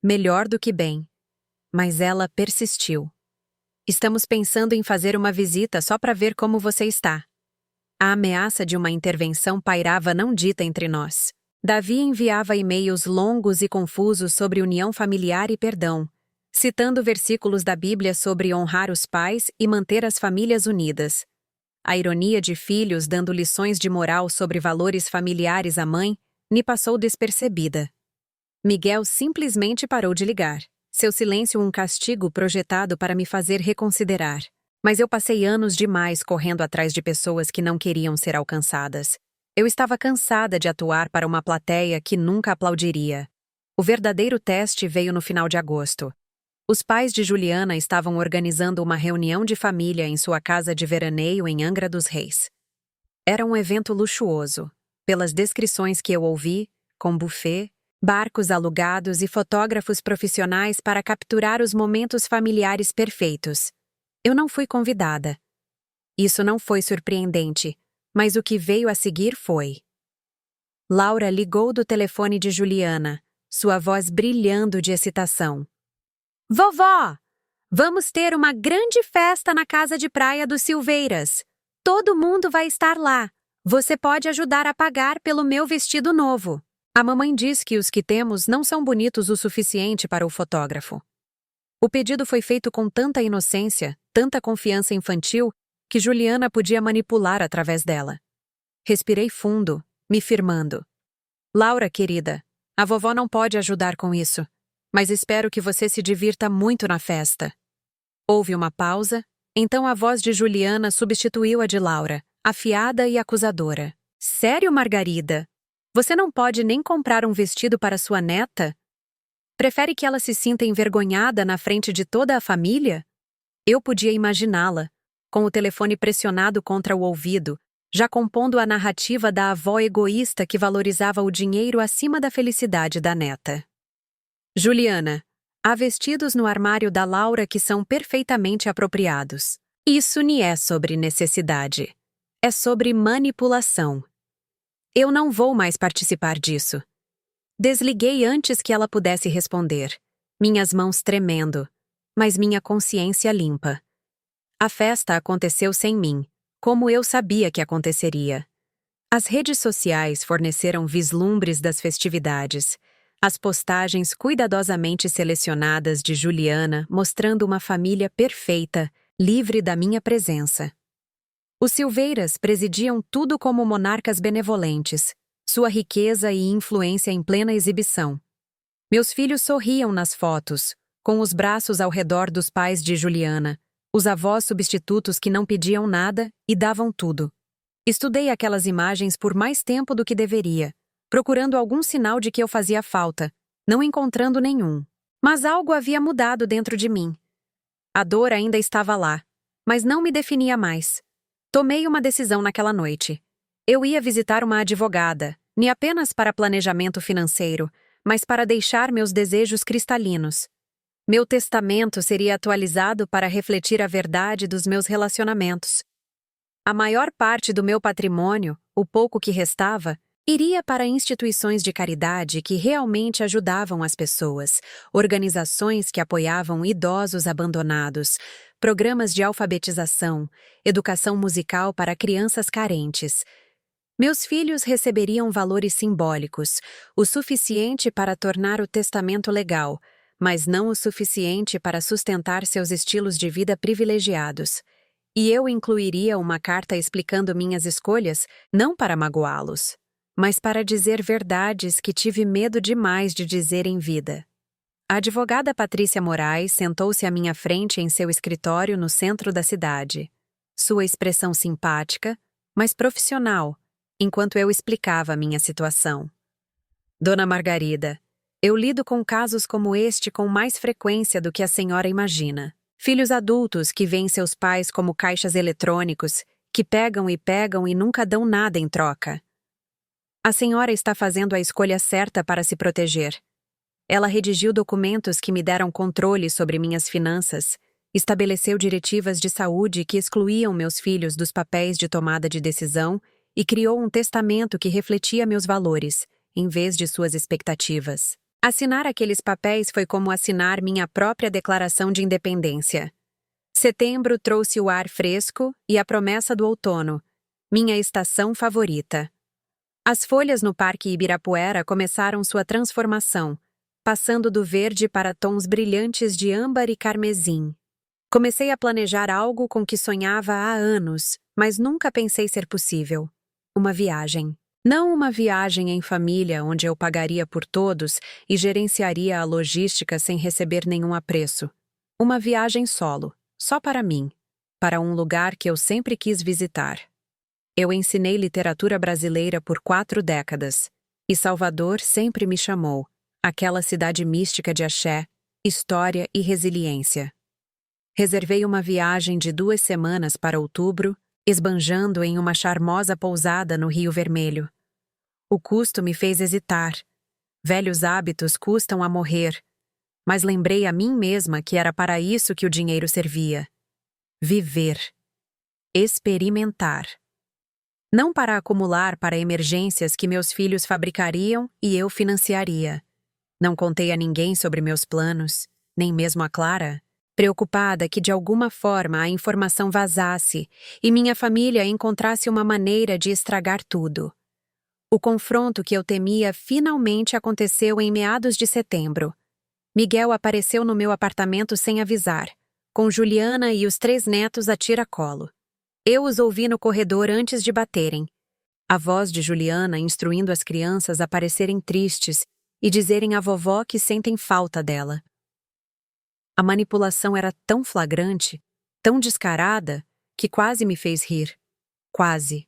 melhor do que bem, mas ela persistiu. Estamos pensando em fazer uma visita só para ver como você está. A ameaça de uma intervenção pairava não dita entre nós. Davi enviava e-mails longos e confusos sobre união familiar e perdão, citando versículos da Bíblia sobre honrar os pais e manter as famílias unidas. A ironia de filhos dando lições de moral sobre valores familiares à mãe me passou despercebida. Miguel simplesmente parou de ligar. Seu silêncio um castigo projetado para me fazer reconsiderar. Mas eu passei anos demais correndo atrás de pessoas que não queriam ser alcançadas. Eu estava cansada de atuar para uma plateia que nunca aplaudiria. O verdadeiro teste veio no final de agosto. Os pais de Juliana estavam organizando uma reunião de família em sua casa de veraneio em Angra dos Reis. Era um evento luxuoso, pelas descrições que eu ouvi, com buffet, barcos alugados e fotógrafos profissionais para capturar os momentos familiares perfeitos. Eu não fui convidada. Isso não foi surpreendente, mas o que veio a seguir foi. Laura ligou do telefone de Juliana, sua voz brilhando de excitação. Vovó! Vamos ter uma grande festa na casa de praia dos Silveiras. Todo mundo vai estar lá. Você pode ajudar a pagar pelo meu vestido novo. A mamãe diz que os que temos não são bonitos o suficiente para o fotógrafo. O pedido foi feito com tanta inocência, tanta confiança infantil, que Juliana podia manipular através dela. Respirei fundo, me firmando. Laura, querida, a vovó não pode ajudar com isso, mas espero que você se divirta muito na festa. Houve uma pausa, então a voz de Juliana substituiu a de Laura, afiada e acusadora. Sério, Margarida? Você não pode nem comprar um vestido para sua neta? Prefere que ela se sinta envergonhada na frente de toda a família? Eu podia imaginá-la, com o telefone pressionado contra o ouvido, já compondo a narrativa da avó egoísta que valorizava o dinheiro acima da felicidade da neta. Juliana, há vestidos no armário da Laura que são perfeitamente apropriados. Isso nem é sobre necessidade. É sobre manipulação. Eu não vou mais participar disso. Desliguei antes que ela pudesse responder, minhas mãos tremendo, mas minha consciência limpa. A festa aconteceu sem mim, como eu sabia que aconteceria. As redes sociais forneceram vislumbres das festividades, as postagens cuidadosamente selecionadas de Juliana mostrando uma família perfeita, livre da minha presença. Os Silveiras presidiam tudo como monarcas benevolentes, sua riqueza e influência em plena exibição. Meus filhos sorriam nas fotos, com os braços ao redor dos pais de Juliana, os avós substitutos que não pediam nada e davam tudo. Estudei aquelas imagens por mais tempo do que deveria, procurando algum sinal de que eu fazia falta, não encontrando nenhum. Mas algo havia mudado dentro de mim. A dor ainda estava lá, mas não me definia mais. Tomei uma decisão naquela noite. Eu ia visitar uma advogada, nem apenas para planejamento financeiro, mas para deixar meus desejos cristalinos. Meu testamento seria atualizado para refletir a verdade dos meus relacionamentos. A maior parte do meu patrimônio, o pouco que restava, Iria para instituições de caridade que realmente ajudavam as pessoas, organizações que apoiavam idosos abandonados, programas de alfabetização, educação musical para crianças carentes. Meus filhos receberiam valores simbólicos, o suficiente para tornar o testamento legal, mas não o suficiente para sustentar seus estilos de vida privilegiados. E eu incluiria uma carta explicando minhas escolhas, não para magoá-los, mas para dizer verdades que tive medo demais de dizer em vida. A advogada Patrícia Moraes sentou-se à minha frente em seu escritório no centro da cidade. Sua expressão simpática, mas profissional, enquanto eu explicava a minha situação. Dona Margarida, eu lido com casos como este com mais frequência do que a senhora imagina. Filhos adultos que veem seus pais como caixas eletrônicos, que pegam e nunca dão nada em troca. A senhora está fazendo a escolha certa para se proteger. Ela redigiu documentos que me deram controle sobre minhas finanças, estabeleceu diretivas de saúde que excluíam meus filhos dos papéis de tomada de decisão e criou um testamento que refletia meus valores, em vez de suas expectativas. Assinar aqueles papéis foi como assinar minha própria declaração de independência. Setembro trouxe o ar fresco e a promessa do outono, minha estação favorita. As folhas no Parque Ibirapuera começaram sua transformação, passando do verde para tons brilhantes de âmbar e carmesim. Comecei a planejar algo com que sonhava há anos, mas nunca pensei ser possível. Uma viagem. Não uma viagem em família onde eu pagaria por todos e gerenciaria a logística sem receber nenhum apreço. Uma viagem solo, só para mim, para um lugar que eu sempre quis visitar. Eu ensinei literatura brasileira por 4 décadas, e Salvador sempre me chamou, aquela cidade mística de axé, história e resiliência. Reservei uma viagem de 2 semanas para outubro, esbanjando em uma charmosa pousada no Rio Vermelho. O custo me fez hesitar. Velhos hábitos custam a morrer, mas lembrei a mim mesma que era para isso que o dinheiro servia. Viver. Experimentar. Não para acumular para emergências que meus filhos fabricariam e eu financiaria. Não contei a ninguém sobre meus planos, nem mesmo a Clara, preocupada que de alguma forma a informação vazasse e minha família encontrasse uma maneira de estragar tudo. O confronto que eu temia finalmente aconteceu em meados de setembro. Miguel apareceu no meu apartamento sem avisar, com Juliana e os 3 netos a tiracolo. Eu os ouvi no corredor antes de baterem. A voz de Juliana instruindo as crianças a parecerem tristes e dizerem à vovó que sentem falta dela. A manipulação era tão flagrante, tão descarada, que quase me fez rir. Quase.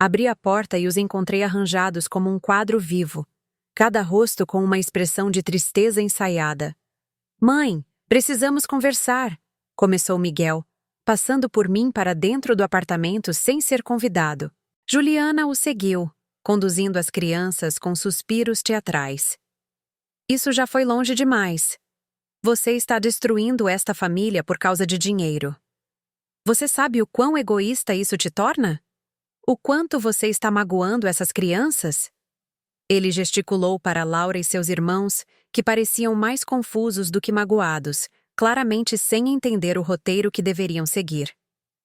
Abri a porta e os encontrei arranjados como um quadro vivo, cada rosto com uma expressão de tristeza ensaiada. "Mãe, precisamos conversar", começou Miguel, passando por mim para dentro do apartamento sem ser convidado. Juliana o seguiu, conduzindo as crianças com suspiros teatrais. "Isso já foi longe demais. Você está destruindo esta família por causa de dinheiro. Você sabe o quão egoísta isso te torna? O quanto você está magoando essas crianças?" Ele gesticulou para Laura e seus irmãos, que pareciam mais confusos do que magoados, claramente sem entender o roteiro que deveriam seguir.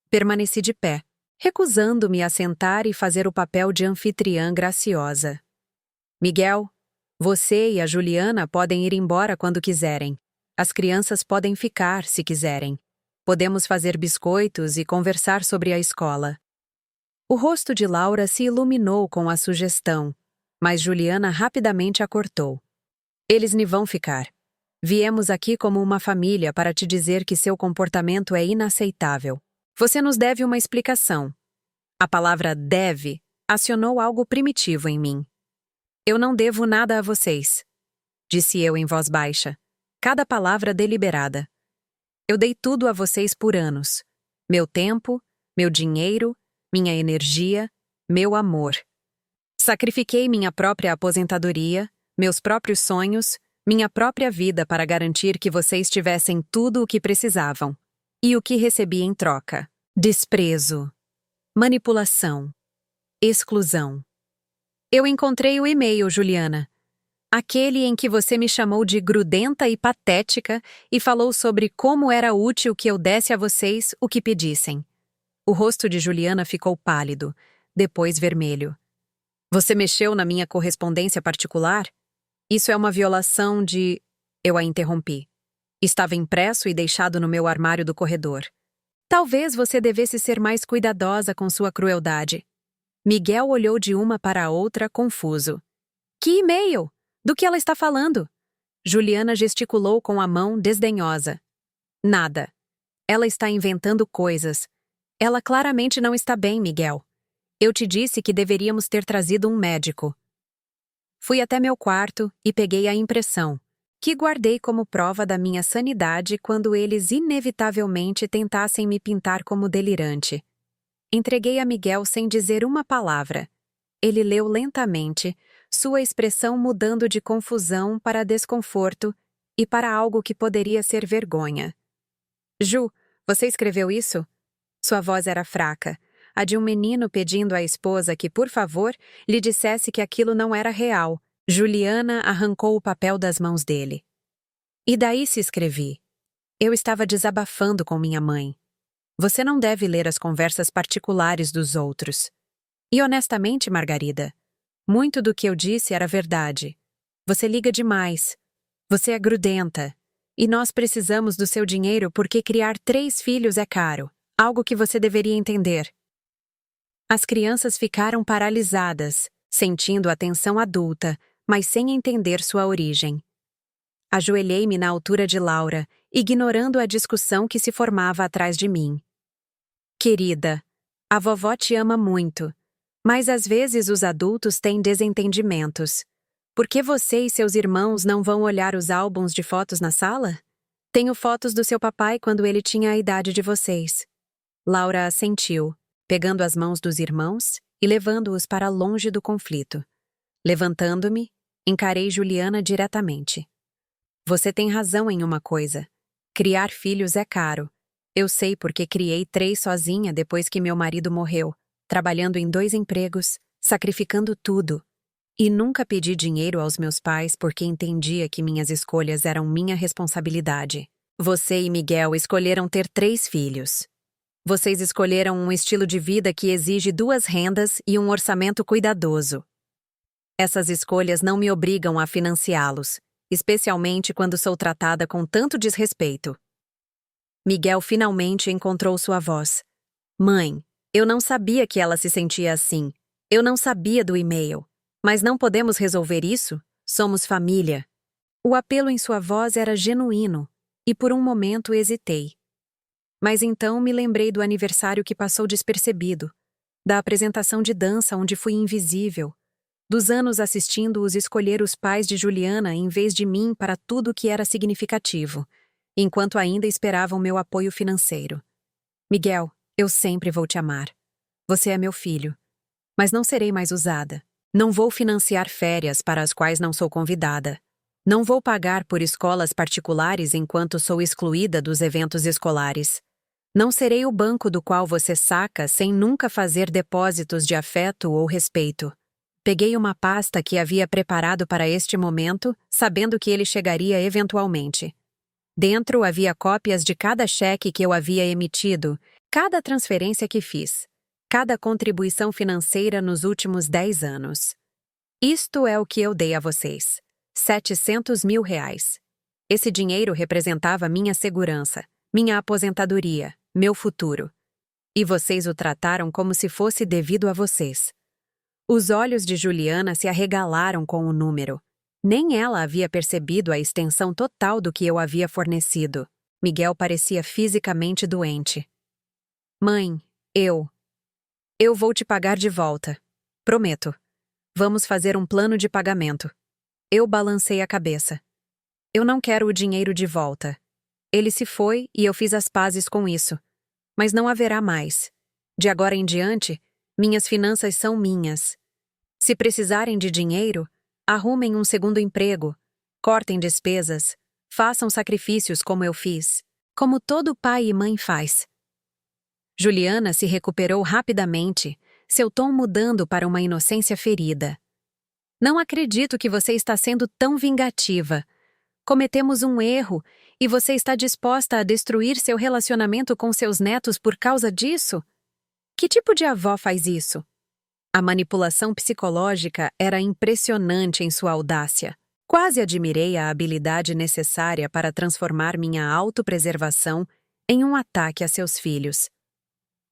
Permaneci de pé, recusando-me a sentar e fazer o papel de anfitriã graciosa. "Miguel, você e a Juliana podem ir embora quando quiserem. As crianças podem ficar, se quiserem. Podemos fazer biscoitos e conversar sobre a escola." O rosto de Laura se iluminou com a sugestão, mas Juliana rapidamente a cortou. "Eles nem vão ficar. Viemos aqui como uma família para te dizer que seu comportamento é inaceitável. Você nos deve uma explicação." A palavra "deve" acionou algo primitivo em mim. "Eu não devo nada a vocês", disse eu em voz baixa, cada palavra deliberada. "Eu dei tudo a vocês por anos. Meu tempo, meu dinheiro, minha energia, meu amor. Sacrifiquei minha própria aposentadoria, meus próprios sonhos, minha própria vida para garantir que vocês tivessem tudo o que precisavam. E o que recebi em troca? Desprezo, manipulação, exclusão. Eu encontrei o e-mail, Juliana. Aquele em que você me chamou de grudenta e patética e falou sobre como era útil que eu desse a vocês o que pedissem. O rosto de Juliana ficou pálido, depois vermelho. Você mexeu na minha correspondência particular? Isso é uma violação de... Eu a interrompi. Estava impresso e deixado no meu armário do corredor. Talvez você devesse ser mais cuidadosa com sua crueldade. Miguel olhou de uma para a outra, confuso. Que e-mail? Do que ela está falando? Juliana gesticulou com a mão, desdenhosa. Nada. Ela está inventando coisas. Ela claramente não está bem, Miguel. Eu te disse que deveríamos ter trazido um médico. Fui até meu quarto e peguei a impressão, que guardei como prova da minha sanidade quando eles inevitavelmente tentassem me pintar como delirante. Entreguei a Miguel sem dizer uma palavra. Ele leu lentamente, sua expressão mudando de confusão para desconforto e para algo que poderia ser vergonha. Ju, você escreveu isso? Sua voz era fraca, a de um menino pedindo à esposa que, por favor, lhe dissesse que aquilo não era real. Juliana arrancou o papel das mãos dele. E daí se escrevi. Eu estava desabafando com minha mãe. Você não deve ler as conversas particulares dos outros. E honestamente, Margarida, muito do que eu disse era verdade. Você liga demais. Você é grudenta. E nós precisamos do seu dinheiro porque criar 3 filhos é caro. Algo que você deveria entender. As crianças ficaram paralisadas, sentindo a tensão adulta, mas sem entender sua origem. Ajoelhei-me na altura de Laura, ignorando a discussão que se formava atrás de mim. Querida, a vovó te ama muito, mas às vezes os adultos têm desentendimentos. Por que você e seus irmãos não vão olhar os álbuns de fotos na sala? Tenho fotos do seu papai quando ele tinha a idade de vocês. Laura assentiu, pegando as mãos dos irmãos e levando-os para longe do conflito. Levantando-me, encarei Juliana diretamente. Você tem razão em uma coisa. Criar filhos é caro. Eu sei porque criei 3 sozinha depois que meu marido morreu, trabalhando em 2 empregos, sacrificando tudo. E nunca pedi dinheiro aos meus pais porque entendia que minhas escolhas eram minha responsabilidade. Você e Miguel escolheram ter 3 filhos. Vocês escolheram um estilo de vida que exige 2 rendas e um orçamento cuidadoso. Essas escolhas não me obrigam a financiá-los, especialmente quando sou tratada com tanto desrespeito. Miguel finalmente encontrou sua voz. Mãe, eu não sabia que ela se sentia assim. Eu não sabia do e-mail. Mas não podemos resolver isso? Somos família. O apelo em sua voz era genuíno, e por um momento hesitei. Mas então me lembrei do aniversário que passou despercebido, da apresentação de dança onde fui invisível, dos anos assistindo-os escolher os pais de Juliana em vez de mim para tudo que era significativo, enquanto ainda esperavam meu apoio financeiro. Miguel, eu sempre vou te amar. Você é meu filho. Mas não serei mais usada. Não vou financiar férias para as quais não sou convidada. Não vou pagar por escolas particulares enquanto sou excluída dos eventos escolares. Não serei o banco do qual você saca sem nunca fazer depósitos de afeto ou respeito. Peguei uma pasta que havia preparado para este momento, sabendo que ele chegaria eventualmente. Dentro havia cópias de cada cheque que eu havia emitido, cada transferência que fiz, cada contribuição financeira nos últimos 10 anos. Isto é o que eu dei a vocês. 700 mil reais. Esse dinheiro representava minha segurança, minha aposentadoria, meu futuro. E vocês o trataram como se fosse devido a vocês. Os olhos de Juliana se arregalaram com o número. Nem ela havia percebido a extensão total do que eu havia fornecido. Miguel parecia fisicamente doente. Mãe, eu vou te pagar de volta. Prometo. Vamos fazer um plano de pagamento. Eu balancei a cabeça. Eu não quero o dinheiro de volta. Ele se foi e eu fiz as pazes com isso. Mas não haverá mais. De agora em diante, minhas finanças são minhas. Se precisarem de dinheiro, arrumem um segundo emprego, cortem despesas, façam sacrifícios como eu fiz, como todo pai e mãe faz. Juliana se recuperou rapidamente, seu tom mudando para uma inocência ferida. Não acredito que você está sendo tão vingativa. Cometemos um erro e você está disposta a destruir seu relacionamento com seus netos por causa disso? Que tipo de avó faz isso? A manipulação psicológica era impressionante em sua audácia. Quase admirei a habilidade necessária para transformar minha autopreservação em um ataque a seus filhos.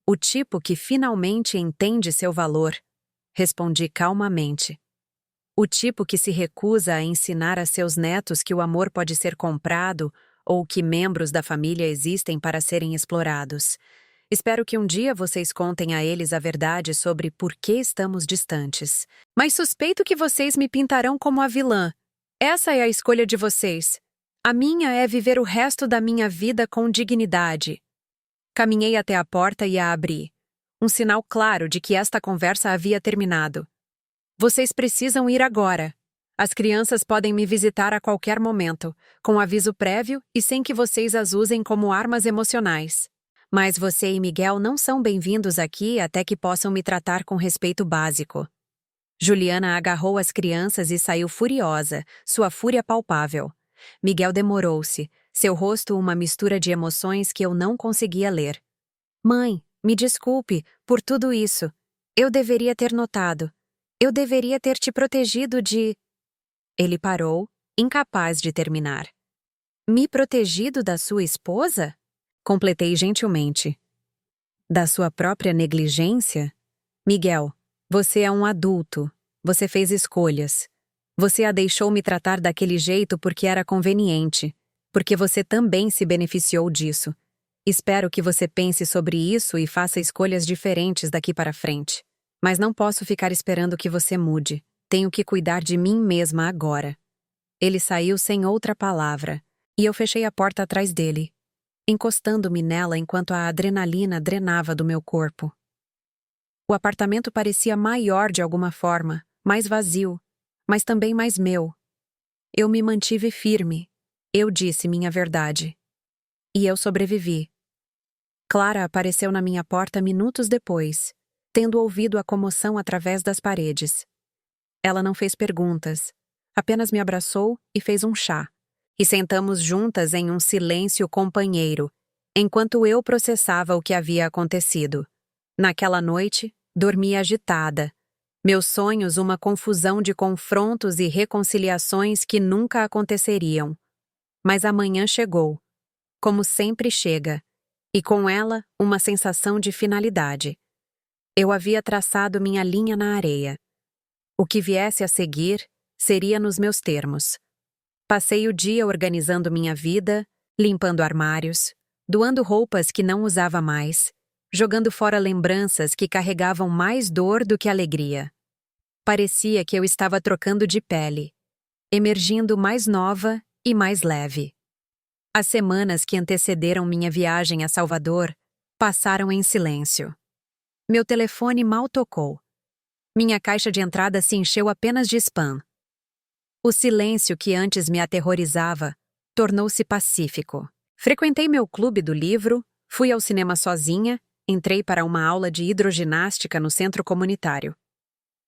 O tipo que finalmente entende seu valor, respondi calmamente. O tipo que se recusa a ensinar a seus netos que o amor pode ser comprado ou que membros da família existem para serem explorados. Espero que um dia vocês contem a eles a verdade sobre por que estamos distantes. Mas suspeito que vocês me pintarão como a vilã. Essa é a escolha de vocês. A minha é viver o resto da minha vida com dignidade. Caminhei até a porta e a abri. Um sinal claro de que esta conversa havia terminado. Vocês precisam ir agora. As crianças podem me visitar a qualquer momento, com aviso prévio e sem que vocês as usem como armas emocionais. Mas você e Miguel não são bem-vindos aqui até que possam me tratar com respeito básico. Juliana agarrou as crianças e saiu furiosa, sua fúria palpável. Miguel demorou-se, seu rosto uma mistura de emoções que eu não conseguia ler. Mãe, me desculpe por tudo isso. Eu deveria ter notado. Eu deveria ter te protegido de... Ele parou, incapaz de terminar. Me protegido da sua esposa? Completei gentilmente. Da sua própria negligência? Miguel, você é um adulto. Você fez escolhas. Você a deixou me tratar daquele jeito porque era conveniente, porque você também se beneficiou disso. Espero que você pense sobre isso e faça escolhas diferentes daqui para frente. Mas não posso ficar esperando que você mude. Tenho que cuidar de mim mesma agora. Ele saiu sem outra palavra, e eu fechei a porta atrás dele, encostando-me nela enquanto a adrenalina drenava do meu corpo. O apartamento parecia maior de alguma forma, mais vazio, mas também mais meu. Eu me mantive firme. Eu disse minha verdade. E eu sobrevivi. Clara apareceu na minha porta minutos depois, tendo ouvido a comoção através das paredes. Ela não fez perguntas, apenas me abraçou e fez um chá. E sentamos juntas em um silêncio companheiro, enquanto eu processava o que havia acontecido. Naquela noite, dormi agitada. Meus sonhos uma confusão de confrontos e reconciliações que nunca aconteceriam. Mas a manhã chegou, como sempre chega, e com ela uma sensação de finalidade. Eu havia traçado minha linha na areia. O que viesse a seguir seria nos meus termos. Passei o dia organizando minha vida, limpando armários, doando roupas que não usava mais, jogando fora lembranças que carregavam mais dor do que alegria. Parecia que eu estava trocando de pele, emergindo mais nova e mais leve. As semanas que antecederam minha viagem a Salvador passaram em silêncio. Meu telefone mal tocou. Minha caixa de entrada se encheu apenas de spam. O silêncio que antes me aterrorizava tornou-se pacífico. Frequentei meu clube do livro, fui ao cinema sozinha, entrei para uma aula de hidroginástica no centro comunitário.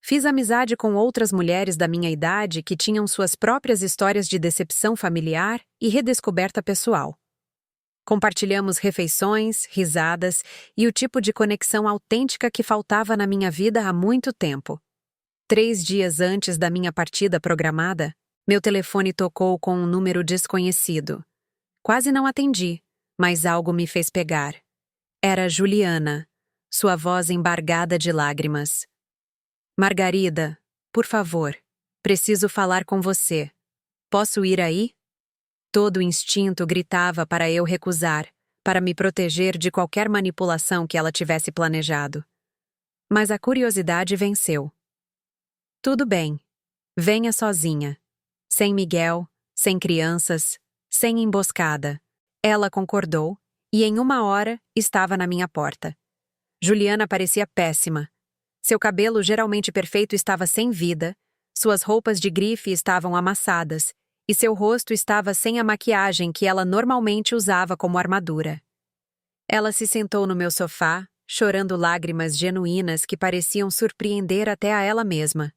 Fiz amizade com outras mulheres da minha idade que tinham suas próprias histórias de decepção familiar e redescoberta pessoal. Compartilhamos refeições, risadas e o tipo de conexão autêntica que faltava na minha vida há muito tempo. 3 dias antes da minha partida programada, meu telefone tocou com um número desconhecido. Quase não atendi, mas algo me fez pegar. Era Juliana, sua voz embargada de lágrimas. Margarida, por favor, preciso falar com você. Posso ir aí? Todo o instinto gritava para eu recusar, para me proteger de qualquer manipulação que ela tivesse planejado. Mas a curiosidade venceu. Tudo bem. Venha sozinha. Sem Miguel, sem crianças, sem emboscada. Ela concordou, e em 1 hora estava na minha porta. Juliana parecia péssima. Seu cabelo geralmente perfeito estava sem vida, suas roupas de grife estavam amassadas, e seu rosto estava sem a maquiagem que ela normalmente usava como armadura. Ela se sentou no meu sofá, chorando lágrimas genuínas que pareciam surpreender até a ela mesma.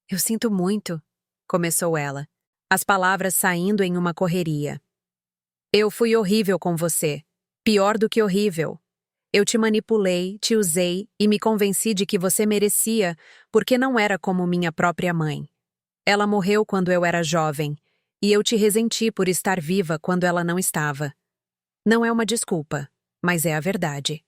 Eu sinto muito, começou ela, as palavras saindo em uma correria. Eu fui horrível com você. Pior do que horrível. Eu te manipulei, te usei e me convenci de que você merecia, porque não era como minha própria mãe. Ela morreu quando eu era jovem, e eu te ressenti por estar viva quando ela não estava. Não é uma desculpa, mas é a verdade.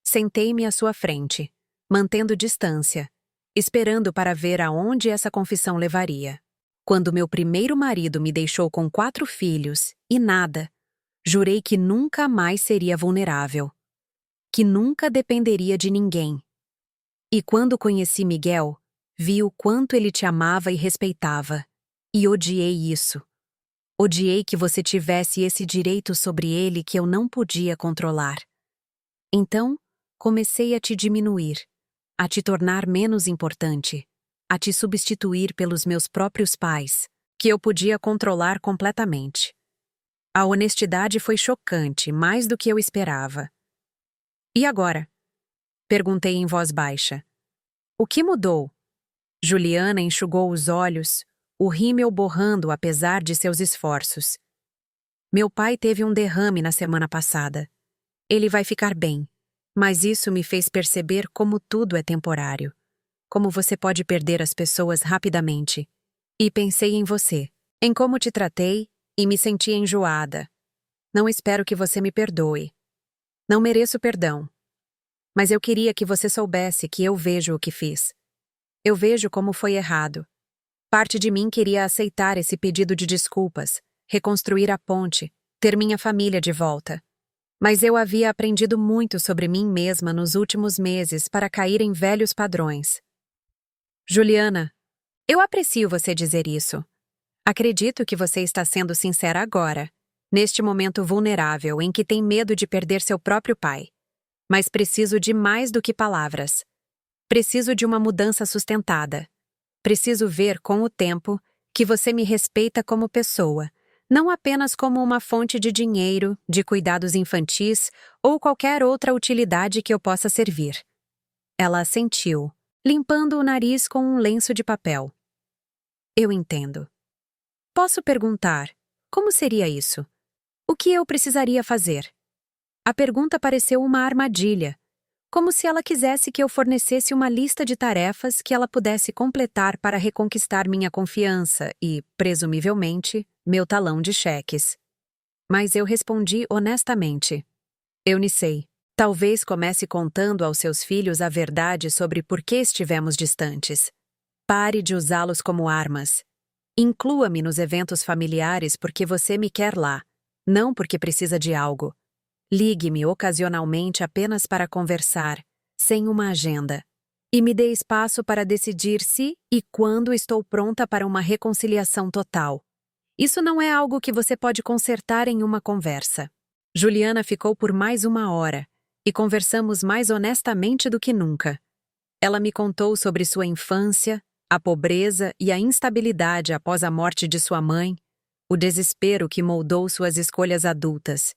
Sentei-me à sua frente, mantendo distância, esperando para ver aonde essa confissão levaria. Quando meu primeiro marido me deixou com 4 filhos e nada, jurei que nunca mais seria vulnerável, que nunca dependeria de ninguém. E quando conheci Miguel, vi o quanto ele te amava e respeitava, e odiei isso. Odiei que você tivesse esse direito sobre ele que eu não podia controlar. Então, comecei a te diminuir, a te tornar menos importante, a te substituir pelos meus próprios pais, que eu podia controlar completamente. A honestidade foi chocante, mais do que eu esperava. E agora? Perguntei em voz baixa. O que mudou? Juliana enxugou os olhos, o rímel borrando apesar de seus esforços. Meu pai teve um derrame na semana passada. Ele vai ficar bem, mas isso me fez perceber como tudo é temporário. Como você pode perder as pessoas rapidamente. E pensei em você, em como te tratei e me senti enjoada. Não espero que você me perdoe. Não mereço perdão. Mas eu queria que você soubesse que eu vejo o que fiz. Eu vejo como foi errado. Parte de mim queria aceitar esse pedido de desculpas, reconstruir a ponte, ter minha família de volta. Mas eu havia aprendido muito sobre mim mesma nos últimos meses para cair em velhos padrões. Juliana, eu aprecio você dizer isso. Acredito que você está sendo sincera agora, neste momento vulnerável em que tem medo de perder seu próprio pai. Mas preciso de mais do que palavras. Preciso de uma mudança sustentada. Preciso ver, com o tempo, que você me respeita como pessoa, não apenas como uma fonte de dinheiro, de cuidados infantis ou qualquer outra utilidade que eu possa servir. Ela assentiu, limpando o nariz com um lenço de papel. Eu entendo. Posso perguntar, como seria isso? O que eu precisaria fazer? A pergunta pareceu uma armadilha, como se ela quisesse que eu fornecesse uma lista de tarefas que ela pudesse completar para reconquistar minha confiança e, presumivelmente, meu talão de cheques. Mas eu respondi honestamente. Eunice, talvez comece contando aos seus filhos a verdade sobre por que estivemos distantes. Pare de usá-los como armas. Inclua-me nos eventos familiares porque você me quer lá, não porque precisa de algo. Ligue-me ocasionalmente apenas para conversar, sem uma agenda. E me dê espaço para decidir se e quando estou pronta para uma reconciliação total. Isso não é algo que você pode consertar em uma conversa. Juliana ficou por mais 1 hora, e conversamos mais honestamente do que nunca. Ela me contou sobre sua infância, a pobreza e a instabilidade após a morte de sua mãe, o desespero que moldou suas escolhas adultas.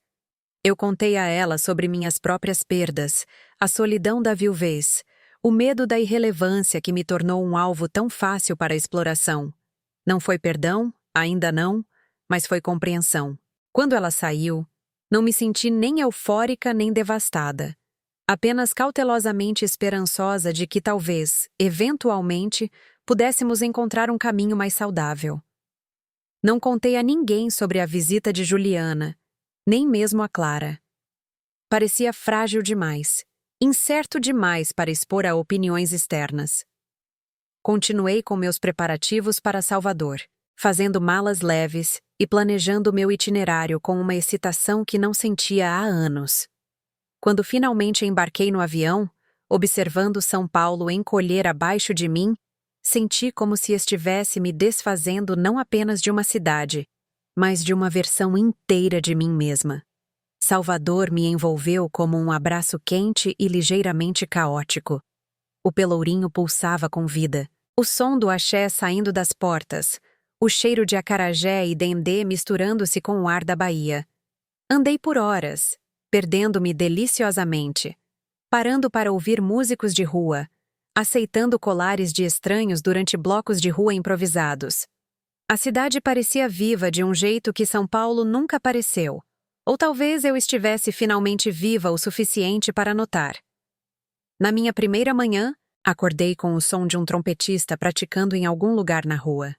Eu contei a ela sobre minhas próprias perdas, a solidão da viuvez, o medo da irrelevância que me tornou um alvo tão fácil para a exploração. Não foi perdão, ainda não, mas foi compreensão. Quando ela saiu, não me senti nem eufórica nem devastada. Apenas cautelosamente esperançosa de que talvez, eventualmente, pudéssemos encontrar um caminho mais saudável. Não contei a ninguém sobre a visita de Juliana, nem mesmo a Clara. Parecia frágil demais, incerto demais para expor a opiniões externas. Continuei com meus preparativos para Salvador, fazendo malas leves e planejando meu itinerário com uma excitação que não sentia há anos. Quando finalmente embarquei no avião, observando São Paulo encolher abaixo de mim, senti como se estivesse me desfazendo não apenas de uma cidade, mas de uma versão inteira de mim mesma. Salvador me envolveu como um abraço quente e ligeiramente caótico. O Pelourinho pulsava com vida, o som do axé saindo das portas, o cheiro de acarajé e dendê misturando-se com o ar da Bahia. Andei por horas, perdendo-me deliciosamente, parando para ouvir músicos de rua, aceitando colares de estranhos durante blocos de rua improvisados. A cidade parecia viva de um jeito que São Paulo nunca pareceu. Ou talvez eu estivesse finalmente viva o suficiente para notar. Na minha primeira manhã, acordei com o som de um trompetista praticando em algum lugar na rua.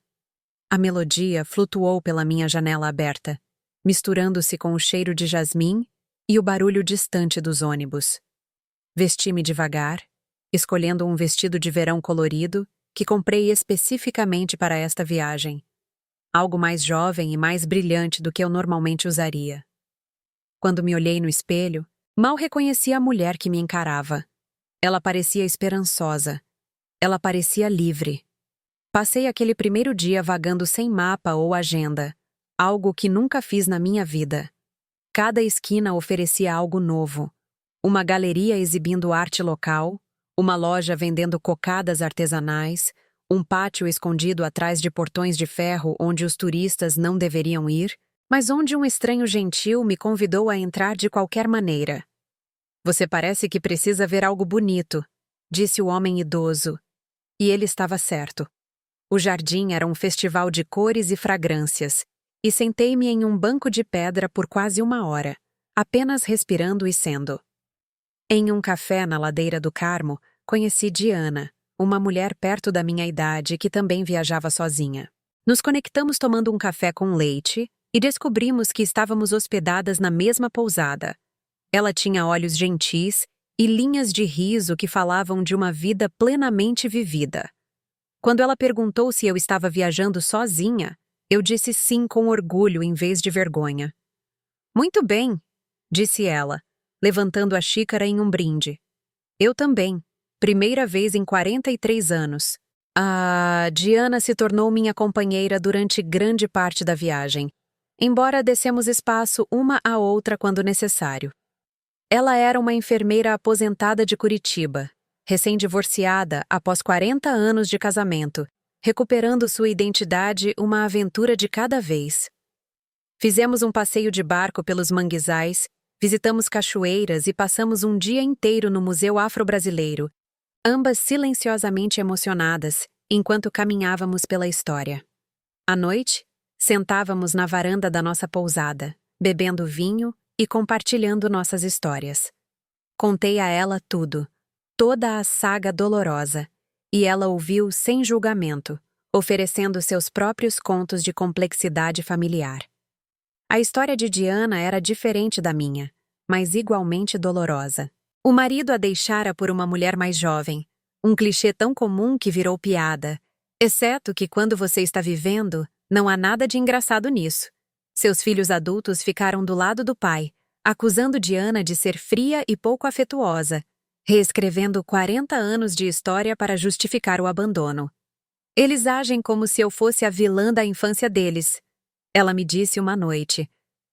A melodia flutuou pela minha janela aberta, misturando-se com o cheiro de jasmim e o barulho distante dos ônibus. Vesti-me devagar, escolhendo um vestido de verão colorido que comprei especificamente para esta viagem. Algo mais jovem e mais brilhante do que eu normalmente usaria. Quando me olhei no espelho, mal reconheci a mulher que me encarava. Ela parecia esperançosa. Ela parecia livre. Passei aquele primeiro dia vagando sem mapa ou agenda, algo que nunca fiz na minha vida. Cada esquina oferecia algo novo. Uma galeria exibindo arte local, uma loja vendendo cocadas artesanais, um pátio escondido atrás de portões de ferro onde os turistas não deveriam ir, mas onde um estranho gentil me convidou a entrar de qualquer maneira. "Você parece que precisa ver algo bonito", disse o homem idoso. E ele estava certo. O jardim era um festival de cores e fragrâncias, e sentei-me em um banco de pedra por quase 1 hora, apenas respirando e sendo. Em um café na ladeira do Carmo, conheci Diana, uma mulher perto da minha idade que também viajava sozinha. Nos conectamos tomando um café com leite e descobrimos que estávamos hospedadas na mesma pousada. Ela tinha olhos gentis e linhas de riso que falavam de uma vida plenamente vivida. Quando ela perguntou se eu estava viajando sozinha, eu disse sim com orgulho em vez de vergonha. "Muito bem", disse ela, levantando a xícara em um brinde. "Eu também. Primeira vez em 43 anos. A Diana se tornou minha companheira durante grande parte da viagem, embora dessemos espaço uma à outra quando necessário. Ela era uma enfermeira aposentada de Curitiba, recém-divorciada após 40 anos de casamento, recuperando sua identidade uma aventura de cada vez. Fizemos um passeio de barco pelos manguezais, visitamos cachoeiras e passamos um dia inteiro no Museu Afro-Brasileiro, ambas silenciosamente emocionadas, enquanto caminhávamos pela história. À noite, sentávamos na varanda da nossa pousada, bebendo vinho e compartilhando nossas histórias. Contei a ela tudo, toda a saga dolorosa, e ela ouviu sem julgamento, oferecendo seus próprios contos de complexidade familiar. A história de Diana era diferente da minha, mas igualmente dolorosa. O marido a deixara por uma mulher mais jovem, um clichê tão comum que virou piada, exceto que quando você está vivendo, não há nada de engraçado nisso. Seus filhos adultos ficaram do lado do pai, acusando Diana de ser fria e pouco afetuosa, reescrevendo 40 anos de história para justificar o abandono. "Eles agem como se eu fosse a vilã da infância deles", ela me disse uma noite,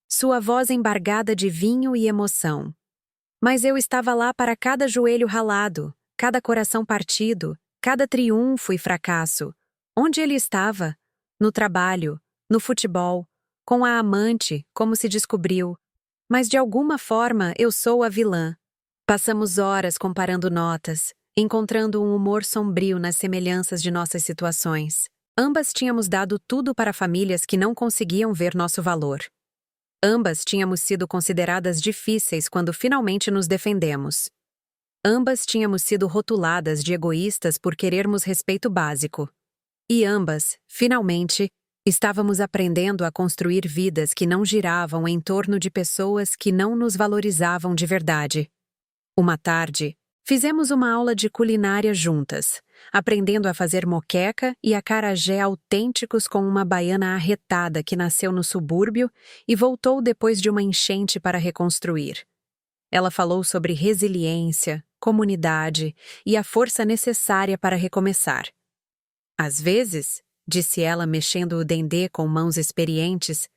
sua voz embargada de vinho e emoção. Mas eu estava lá para cada joelho ralado, cada coração partido, cada triunfo e fracasso. Onde ele estava? No trabalho, no futebol, com a amante, como se descobriu. Mas de alguma forma eu sou a vilã. Passamos horas comparando notas, encontrando um humor sombrio nas semelhanças de nossas situações. Ambas tínhamos dado tudo para famílias que não conseguiam ver nosso valor. Ambas tínhamos sido consideradas difíceis quando finalmente nos defendemos. Ambas tínhamos sido rotuladas de egoístas por querermos respeito básico. E ambas, finalmente, estávamos aprendendo a construir vidas que não giravam em torno de pessoas que não nos valorizavam de verdade. Uma tarde, fizemos uma aula de culinária juntas, aprendendo a fazer moqueca e acarajé autênticos com uma baiana arretada que nasceu no subúrbio e voltou depois de uma enchente para reconstruir. Ela falou sobre resiliência, comunidade e a força necessária para recomeçar. "Às vezes", disse ela mexendo o dendê com mãos experientes,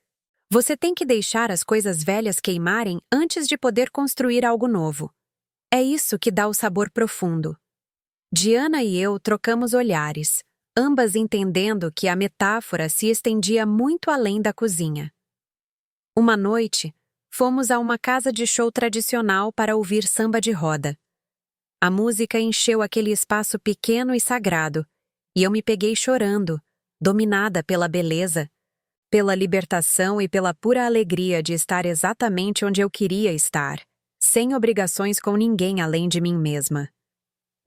"você tem que deixar as coisas velhas queimarem antes de poder construir algo novo. É isso que dá o sabor profundo." Diana e eu trocamos olhares, ambas entendendo que a metáfora se estendia muito além da cozinha. Uma noite, fomos a uma casa de show tradicional para ouvir samba de roda. A música encheu aquele espaço pequeno e sagrado, e eu me peguei chorando, dominada pela beleza, pela libertação e pela pura alegria de estar exatamente onde eu queria estar, sem obrigações com ninguém além de mim mesma.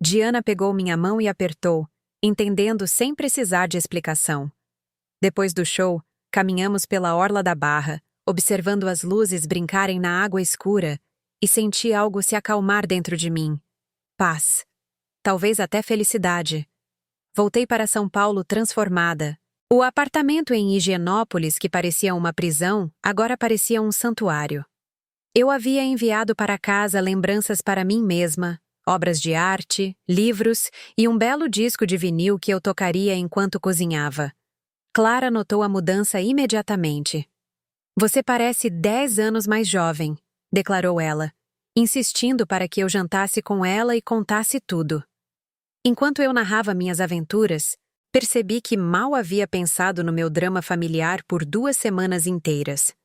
Diana pegou minha mão e apertou, entendendo sem precisar de explicação. Depois do show, caminhamos pela orla da barra, observando as luzes brincarem na água escura, e senti algo se acalmar dentro de mim. Paz. Talvez até felicidade. Voltei para São Paulo transformada. O apartamento em Higienópolis, que parecia uma prisão, agora parecia um santuário. Eu havia enviado para casa lembranças para mim mesma, obras de arte, livros e um belo disco de vinil que eu tocaria enquanto cozinhava. Clara notou a mudança imediatamente. Você parece 10 anos mais jovem, declarou ela, insistindo para que eu jantasse com ela e contasse tudo. Enquanto eu narrava minhas aventuras, percebi que mal havia pensado no meu drama familiar por 2 semanas inteiras.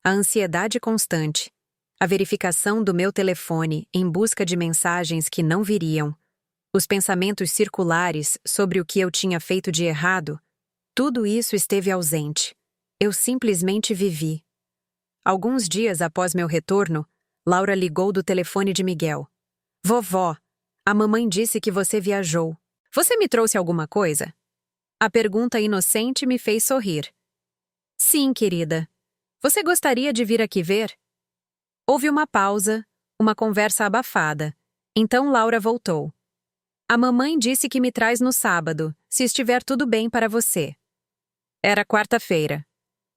A ansiedade constante, a verificação do meu telefone em busca de mensagens que não viriam, os pensamentos circulares sobre o que eu tinha feito de errado, tudo isso esteve ausente. Eu simplesmente vivi. Alguns dias após meu retorno, Laura ligou do telefone de Miguel. Vovó, a mamãe disse que você viajou. Você me trouxe alguma coisa? A pergunta inocente me fez sorrir. Sim, querida. Você gostaria de vir aqui ver? Houve uma pausa, uma conversa abafada. Então Laura voltou. A mamãe disse que me traz no sábado, se estiver tudo bem para você. Era quarta-feira.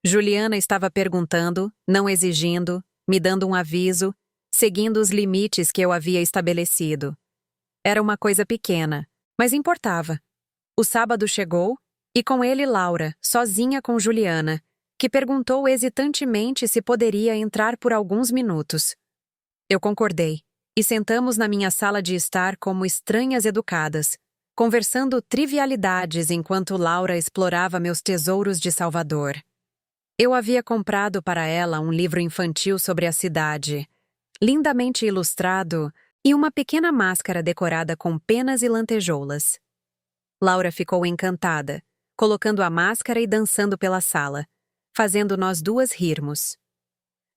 Juliana estava perguntando, não exigindo, me dando um aviso, seguindo os limites que eu havia estabelecido. Era uma coisa pequena, mas importava. O sábado chegou, e com ele Laura, sozinha com Juliana, que perguntou hesitantemente se poderia entrar por alguns minutos. Eu concordei, e sentamos na minha sala de estar como estranhas educadas, conversando trivialidades enquanto Laura explorava meus tesouros de Salvador. Eu havia comprado para ela um livro infantil sobre a cidade, lindamente ilustrado, e uma pequena máscara decorada com penas e lantejoulas. Laura ficou encantada, colocando a máscara e dançando pela sala, fazendo nós duas rirmos.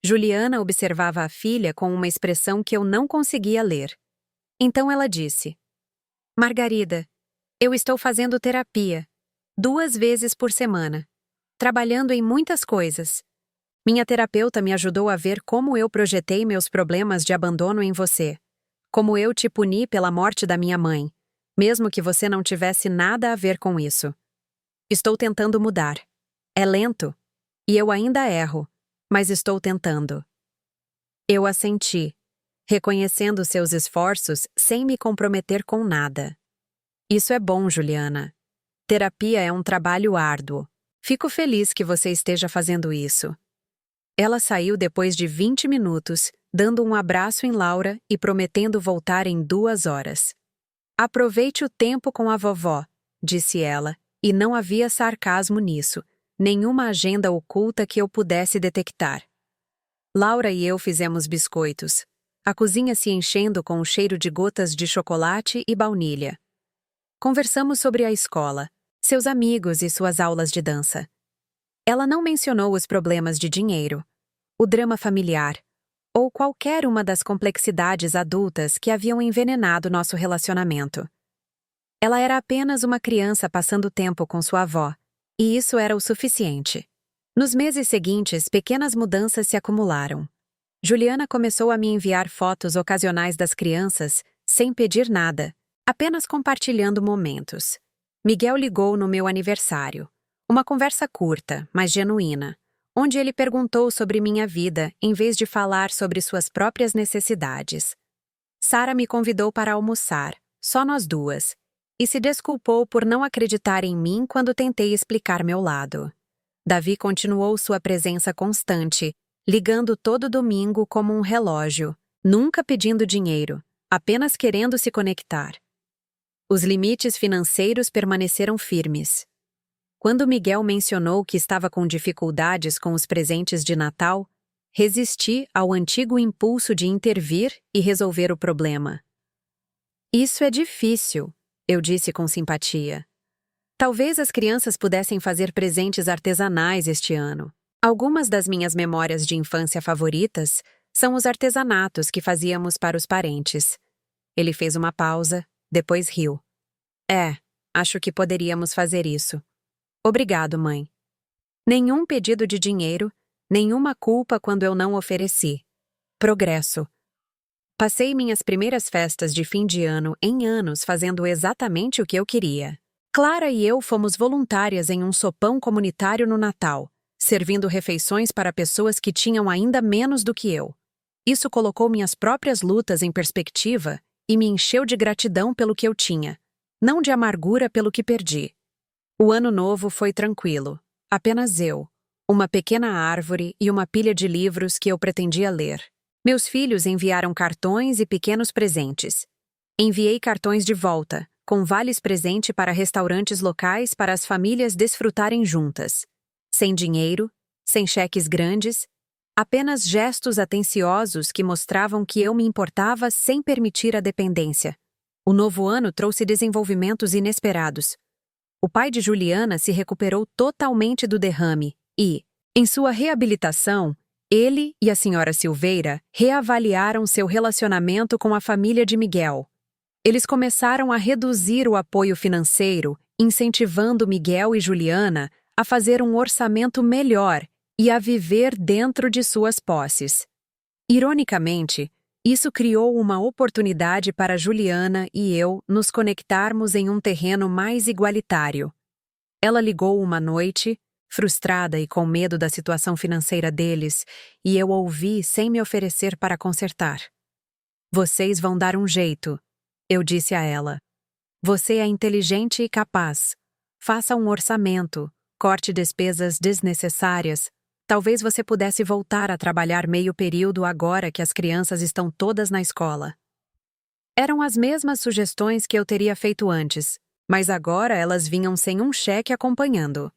Juliana observava a filha com uma expressão que eu não conseguia ler. Então ela disse: Margarida, eu estou fazendo terapia, 2 vezes por semana, trabalhando em muitas coisas. Minha terapeuta me ajudou a ver como eu projetei meus problemas de abandono em você, como eu te puni pela morte da minha mãe, mesmo que você não tivesse nada a ver com isso. Estou tentando mudar. É lento, e eu ainda erro, mas estou tentando. Eu assenti, reconhecendo seus esforços sem me comprometer com nada. Isso é bom, Juliana. Terapia é um trabalho árduo. Fico feliz que você esteja fazendo isso. Ela saiu depois de 20 minutos, dando um abraço em Laura e prometendo voltar em 2 horas. Aproveite o tempo com a vovó, disse ela, e não havia sarcasmo nisso, nenhuma agenda oculta que eu pudesse detectar. Laura e eu fizemos biscoitos, a cozinha se enchendo com o cheiro de gotas de chocolate e baunilha. Conversamos sobre a escola, seus amigos e suas aulas de dança. Ela não mencionou os problemas de dinheiro, o drama familiar, ou qualquer uma das complexidades adultas que haviam envenenado nosso relacionamento. Ela era apenas uma criança passando tempo com sua avó, e isso era o suficiente. Nos meses seguintes, pequenas mudanças se acumularam. Juliana começou a me enviar fotos ocasionais das crianças, sem pedir nada, apenas compartilhando momentos. Miguel ligou no meu aniversário. Uma conversa curta, mas genuína, onde ele perguntou sobre minha vida em vez de falar sobre suas próprias necessidades. Sara me convidou para almoçar, só nós duas, e se desculpou por não acreditar em mim quando tentei explicar meu lado. Davi continuou sua presença constante, ligando todo domingo como um relógio, nunca pedindo dinheiro, apenas querendo se conectar. Os limites financeiros permaneceram firmes. Quando Miguel mencionou que estava com dificuldades com os presentes de Natal, resisti ao antigo impulso de intervir e resolver o problema. Isso é difícil, eu disse com simpatia. Talvez as crianças pudessem fazer presentes artesanais este ano. Algumas das minhas memórias de infância favoritas são os artesanatos que fazíamos para os parentes. Ele fez uma pausa, depois riu. Acho que poderíamos fazer isso. Obrigado, mãe. Nenhum pedido de dinheiro, nenhuma culpa quando eu não ofereci. Progresso. Passei minhas primeiras festas de fim de ano em anos fazendo exatamente o que eu queria. Clara e eu fomos voluntárias em um sopão comunitário no Natal, servindo refeições para pessoas que tinham ainda menos do que eu. Isso colocou minhas próprias lutas em perspectiva e me encheu de gratidão pelo que eu tinha, não de amargura pelo que perdi. O ano novo foi tranquilo, apenas eu, uma pequena árvore e uma pilha de livros que eu pretendia ler. Meus filhos enviaram cartões e pequenos presentes. Enviei cartões de volta, com vales presente para restaurantes locais para as famílias desfrutarem juntas. Sem dinheiro, sem cheques grandes, apenas gestos atenciosos que mostravam que eu me importava sem permitir a dependência. O novo ano trouxe desenvolvimentos inesperados. O pai de Juliana se recuperou totalmente do derrame e, em sua reabilitação, ele e a senhora Silveira reavaliaram seu relacionamento com a família de Miguel. Eles começaram a reduzir o apoio financeiro, incentivando Miguel e Juliana a fazer um orçamento melhor e a viver dentro de suas posses. Ironicamente, isso criou uma oportunidade para Juliana e eu nos conectarmos em um terreno mais igualitário. Ela ligou uma noite, frustrada e com medo da situação financeira deles, e eu ouvi sem me oferecer para consertar. Vocês vão dar um jeito, eu disse a ela. Você é inteligente e capaz. Faça um orçamento, corte despesas desnecessárias. Talvez você pudesse voltar a trabalhar meio período agora que as crianças estão todas na escola. Eram as mesmas sugestões que eu teria feito antes, mas agora elas vinham sem um cheque acompanhando.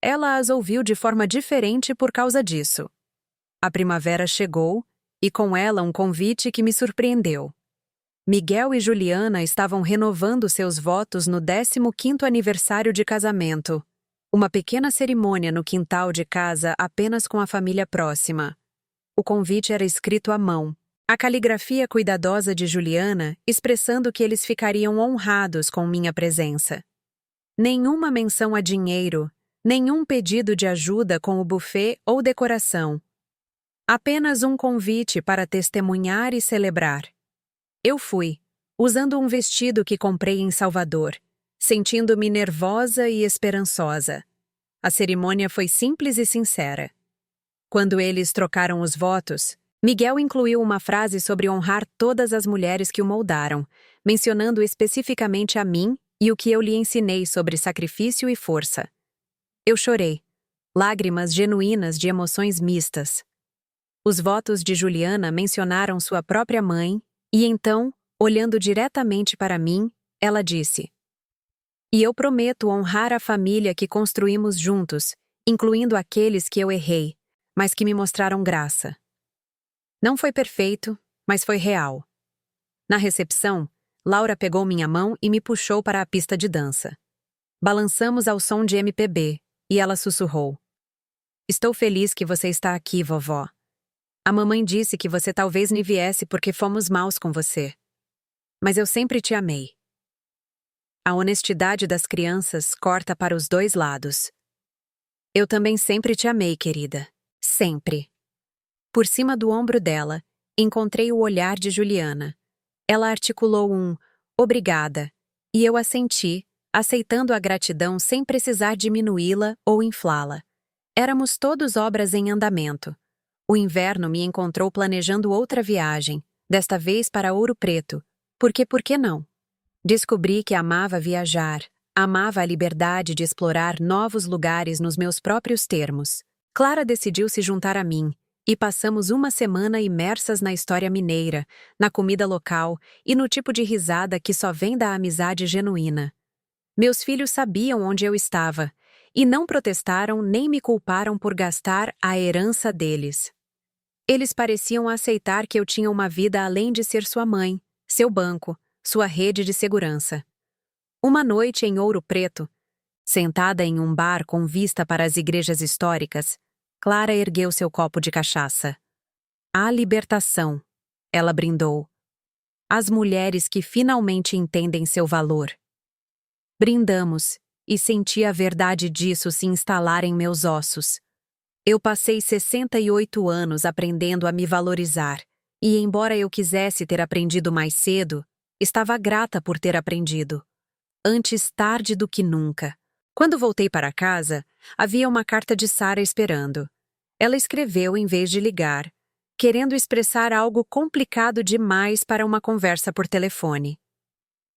Ela as ouviu de forma diferente por causa disso. A primavera chegou, e com ela um convite que me surpreendeu. Miguel e Juliana estavam renovando seus votos no 15º aniversário de casamento. Uma pequena cerimônia no quintal de casa apenas com a família próxima. O convite era escrito à mão. A caligrafia cuidadosa de Juliana expressando que eles ficariam honrados com minha presença. Nenhuma menção a dinheiro, nenhum pedido de ajuda com o buffet ou decoração. Apenas um convite para testemunhar e celebrar. Eu fui, usando um vestido que comprei em Salvador, sentindo-me nervosa e esperançosa. A cerimônia foi simples e sincera. Quando eles trocaram os votos, Miguel incluiu uma frase sobre honrar todas as mulheres que o moldaram, mencionando especificamente a mim e o que eu lhe ensinei sobre sacrifício e força. Eu chorei, lágrimas genuínas de emoções mistas. Os votos de Juliana mencionaram sua própria mãe, e então, olhando diretamente para mim, ela disse: "E eu prometo honrar a família que construímos juntos, incluindo aqueles que eu errei, mas que me mostraram graça." Não foi perfeito, mas foi real. Na recepção, Laura pegou minha mão e me puxou para a pista de dança. Balançamos ao som de MPB, e ela sussurrou: "Estou feliz que você está aqui, vovó. A mamãe disse que você talvez nem viesse porque fomos maus com você. Mas eu sempre te amei." A honestidade das crianças corta para os dois lados. Eu também sempre te amei, querida. Sempre. Por cima do ombro dela, encontrei o olhar de Juliana. Ela articulou um "obrigada", e eu assenti, aceitando a gratidão sem precisar diminuí-la ou inflá-la. Éramos todos obras em andamento. O inverno me encontrou planejando outra viagem, desta vez para Ouro Preto. Porque por que não? Descobri que amava viajar, amava a liberdade de explorar novos lugares nos meus próprios termos. Clara decidiu se juntar a mim, e passamos uma semana imersas na história mineira, na comida local e no tipo de risada que só vem da amizade genuína. Meus filhos sabiam onde eu estava, e não protestaram nem me culparam por gastar a herança deles. Eles pareciam aceitar que eu tinha uma vida além de ser sua mãe, seu banco, sua rede de segurança. Uma noite em Ouro Preto, sentada em um bar com vista para as igrejas históricas, Clara ergueu seu copo de cachaça. A libertação, ela brindou. As mulheres que finalmente entendem seu valor. Brindamos, e senti a verdade disso se instalar em meus ossos. Eu passei 68 anos aprendendo a me valorizar, e embora eu quisesse ter aprendido mais cedo, estava grata por ter aprendido. Antes tarde do que nunca. Quando voltei para casa, havia uma carta de Sara esperando. Ela escreveu em vez de ligar, querendo expressar algo complicado demais para uma conversa por telefone.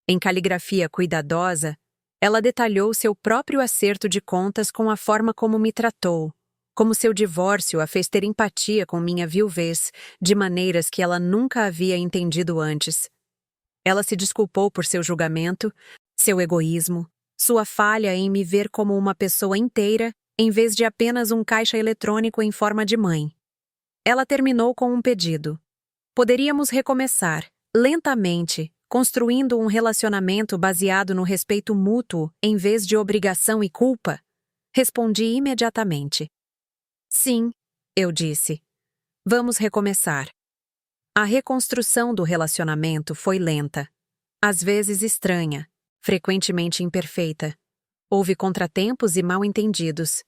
Em caligrafia cuidadosa, ela detalhou seu próprio acerto de contas com a forma como me tratou, como seu divórcio a fez ter empatia com minha viuvez, de maneiras que ela nunca havia entendido antes. Ela se desculpou por seu julgamento, seu egoísmo, sua falha em me ver como uma pessoa inteira, em vez de apenas um caixa eletrônico em forma de mãe. Ela terminou com um pedido. Poderíamos recomeçar, lentamente, construindo um relacionamento baseado no respeito mútuo em vez de obrigação e culpa? Respondi imediatamente. Sim, eu disse. Vamos recomeçar. A reconstrução do relacionamento foi lenta, às vezes estranha, frequentemente imperfeita. Houve contratempos e mal-entendidos.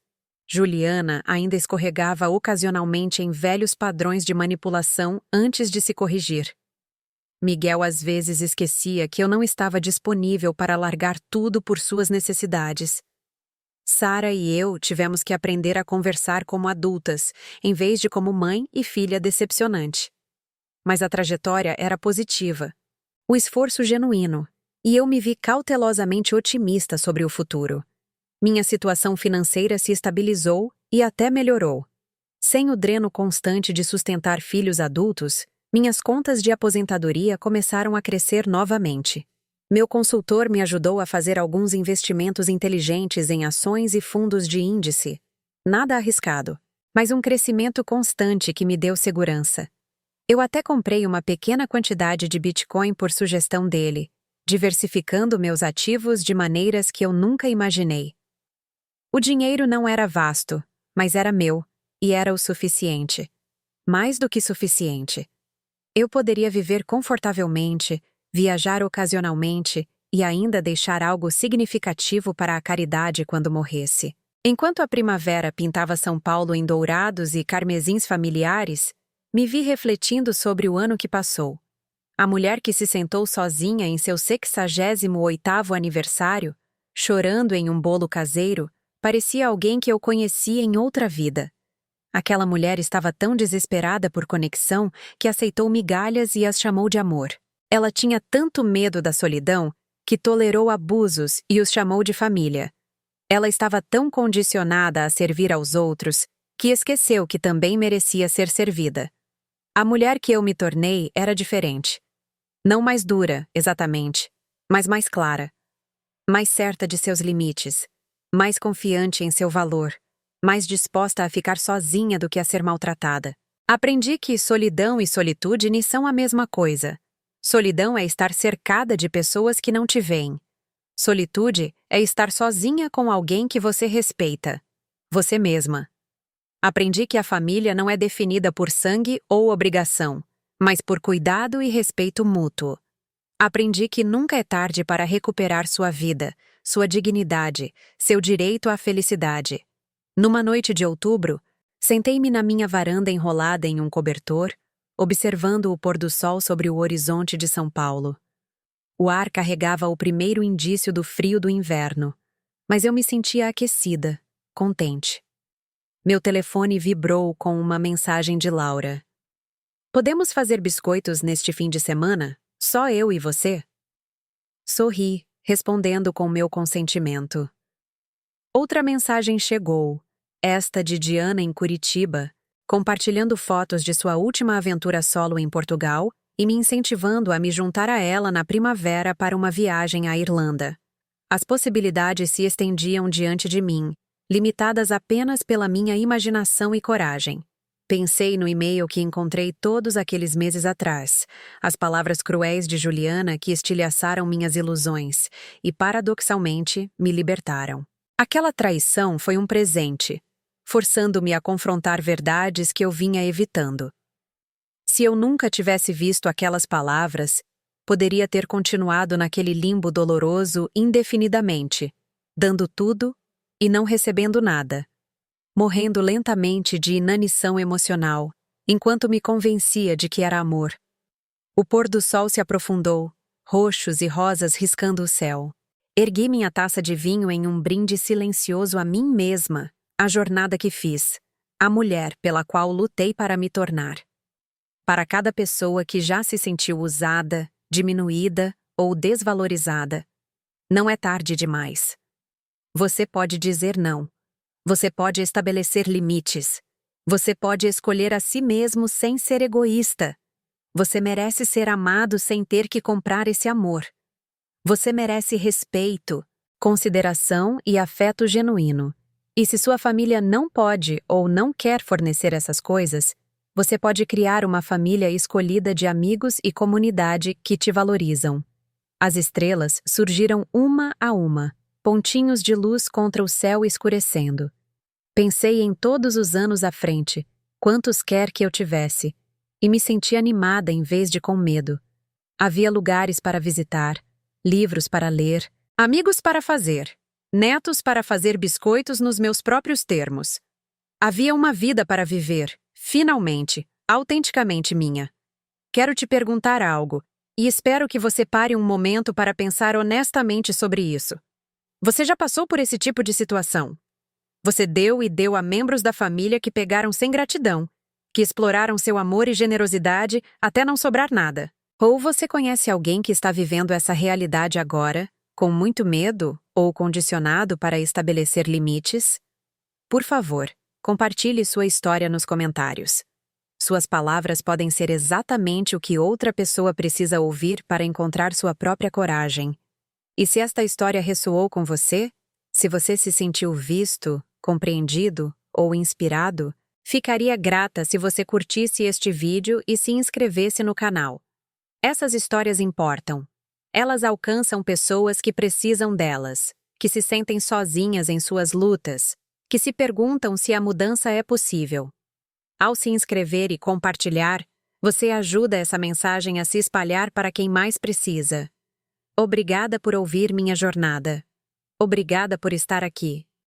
Juliana ainda escorregava ocasionalmente em velhos padrões de manipulação antes de se corrigir. Miguel às vezes esquecia que eu não estava disponível para largar tudo por suas necessidades. Sara e eu tivemos que aprender a conversar como adultas, em vez de como mãe e filha decepcionante. Mas a trajetória era positiva, o esforço genuíno, e eu me vi cautelosamente otimista sobre o futuro. Minha situação financeira se estabilizou e até melhorou. Sem o dreno constante de sustentar filhos adultos, minhas contas de aposentadoria começaram a crescer novamente. Meu consultor me ajudou a fazer alguns investimentos inteligentes em ações e fundos de índice. Nada arriscado, mas um crescimento constante que me deu segurança. Eu até comprei uma pequena quantidade de Bitcoin por sugestão dele, diversificando meus ativos de maneiras que eu nunca imaginei. O dinheiro não era vasto, mas era meu, e era o suficiente. Mais do que suficiente. Eu poderia viver confortavelmente, viajar ocasionalmente e ainda deixar algo significativo para a caridade quando morresse. Enquanto a primavera pintava São Paulo em dourados e carmesins familiares, me vi refletindo sobre o ano que passou. A mulher que se sentou sozinha em seu 68º aniversário, chorando em um bolo caseiro, parecia alguém que eu conhecia em outra vida. Aquela mulher estava tão desesperada por conexão que aceitou migalhas e as chamou de amor. Ela tinha tanto medo da solidão que tolerou abusos e os chamou de família. Ela estava tão condicionada a servir aos outros que esqueceu que também merecia ser servida. A mulher que eu me tornei era diferente. Não mais dura, exatamente, mas mais clara. Mais certa de seus limites. Mais confiante em seu valor. Mais disposta a ficar sozinha do que a ser maltratada. Aprendi que solidão e solitude nem são a mesma coisa. Solidão é estar cercada de pessoas que não te veem. Solitude é estar sozinha com alguém que você respeita. Você mesma. Aprendi que a família não é definida por sangue ou obrigação, mas por cuidado e respeito mútuo. Aprendi que nunca é tarde para recuperar sua vida, sua dignidade, seu direito à felicidade. Numa noite de outubro, sentei-me na minha varanda enrolada em um cobertor, observando o pôr do sol sobre o horizonte de São Paulo. O ar carregava o primeiro indício do frio do inverno, mas eu me sentia aquecida, contente. Meu telefone vibrou com uma mensagem de Laura. Podemos fazer biscoitos neste fim de semana? Só eu e você? Sorri, respondendo com meu consentimento. Outra mensagem chegou, esta de Diana em Curitiba, compartilhando fotos de sua última aventura solo em Portugal e me incentivando a me juntar a ela na primavera para uma viagem à Irlanda. As possibilidades se estendiam diante de mim, limitadas apenas pela minha imaginação e coragem. Pensei no e-mail que encontrei todos aqueles meses atrás, as palavras cruéis de Juliana que estilhaçaram minhas ilusões e, paradoxalmente, me libertaram. Aquela traição foi um presente, forçando-me a confrontar verdades que eu vinha evitando. Se eu nunca tivesse visto aquelas palavras, poderia ter continuado naquele limbo doloroso indefinidamente, dando tudo e não recebendo nada, morrendo lentamente de inanição emocional, enquanto me convencia de que era amor. O pôr do sol se aprofundou, roxos e rosas riscando o céu. Ergui minha taça de vinho em um brinde silencioso a mim mesma, a jornada que fiz, a mulher pela qual lutei para me tornar. Para cada pessoa que já se sentiu usada, diminuída ou desvalorizada, não é tarde demais. Você pode dizer não. Você pode estabelecer limites. Você pode escolher a si mesmo sem ser egoísta. Você merece ser amado sem ter que comprar esse amor. Você merece respeito, consideração e afeto genuíno. E se sua família não pode ou não quer fornecer essas coisas, você pode criar uma família escolhida de amigos e comunidade que te valorizam. As estrelas surgiram uma a uma, pontinhos de luz contra o céu escurecendo. Pensei em todos os anos à frente, quantos quer que eu tivesse, e me senti animada em vez de com medo. Havia lugares para visitar, livros para ler, amigos para fazer, netos para fazer biscoitos nos meus próprios termos. Havia uma vida para viver, finalmente, autenticamente minha. Quero te perguntar algo, e espero que você pare um momento para pensar honestamente sobre isso. Você já passou por esse tipo de situação? Você deu e deu a membros da família que pegaram sem gratidão, que exploraram seu amor e generosidade até não sobrar nada. Ou você conhece alguém que está vivendo essa realidade agora, com muito medo ou condicionado para estabelecer limites? Por favor, compartilhe sua história nos comentários. Suas palavras podem ser exatamente o que outra pessoa precisa ouvir para encontrar sua própria coragem. E se esta história ressoou com você, se você se sentiu visto, compreendido ou inspirado, ficaria grata se você curtisse este vídeo e se inscrevesse no canal. Essas histórias importam. Elas alcançam pessoas que precisam delas, que se sentem sozinhas em suas lutas, que se perguntam se a mudança é possível. Ao se inscrever e compartilhar, você ajuda essa mensagem a se espalhar para quem mais precisa. Obrigada por ouvir minha jornada. Obrigada por estar aqui.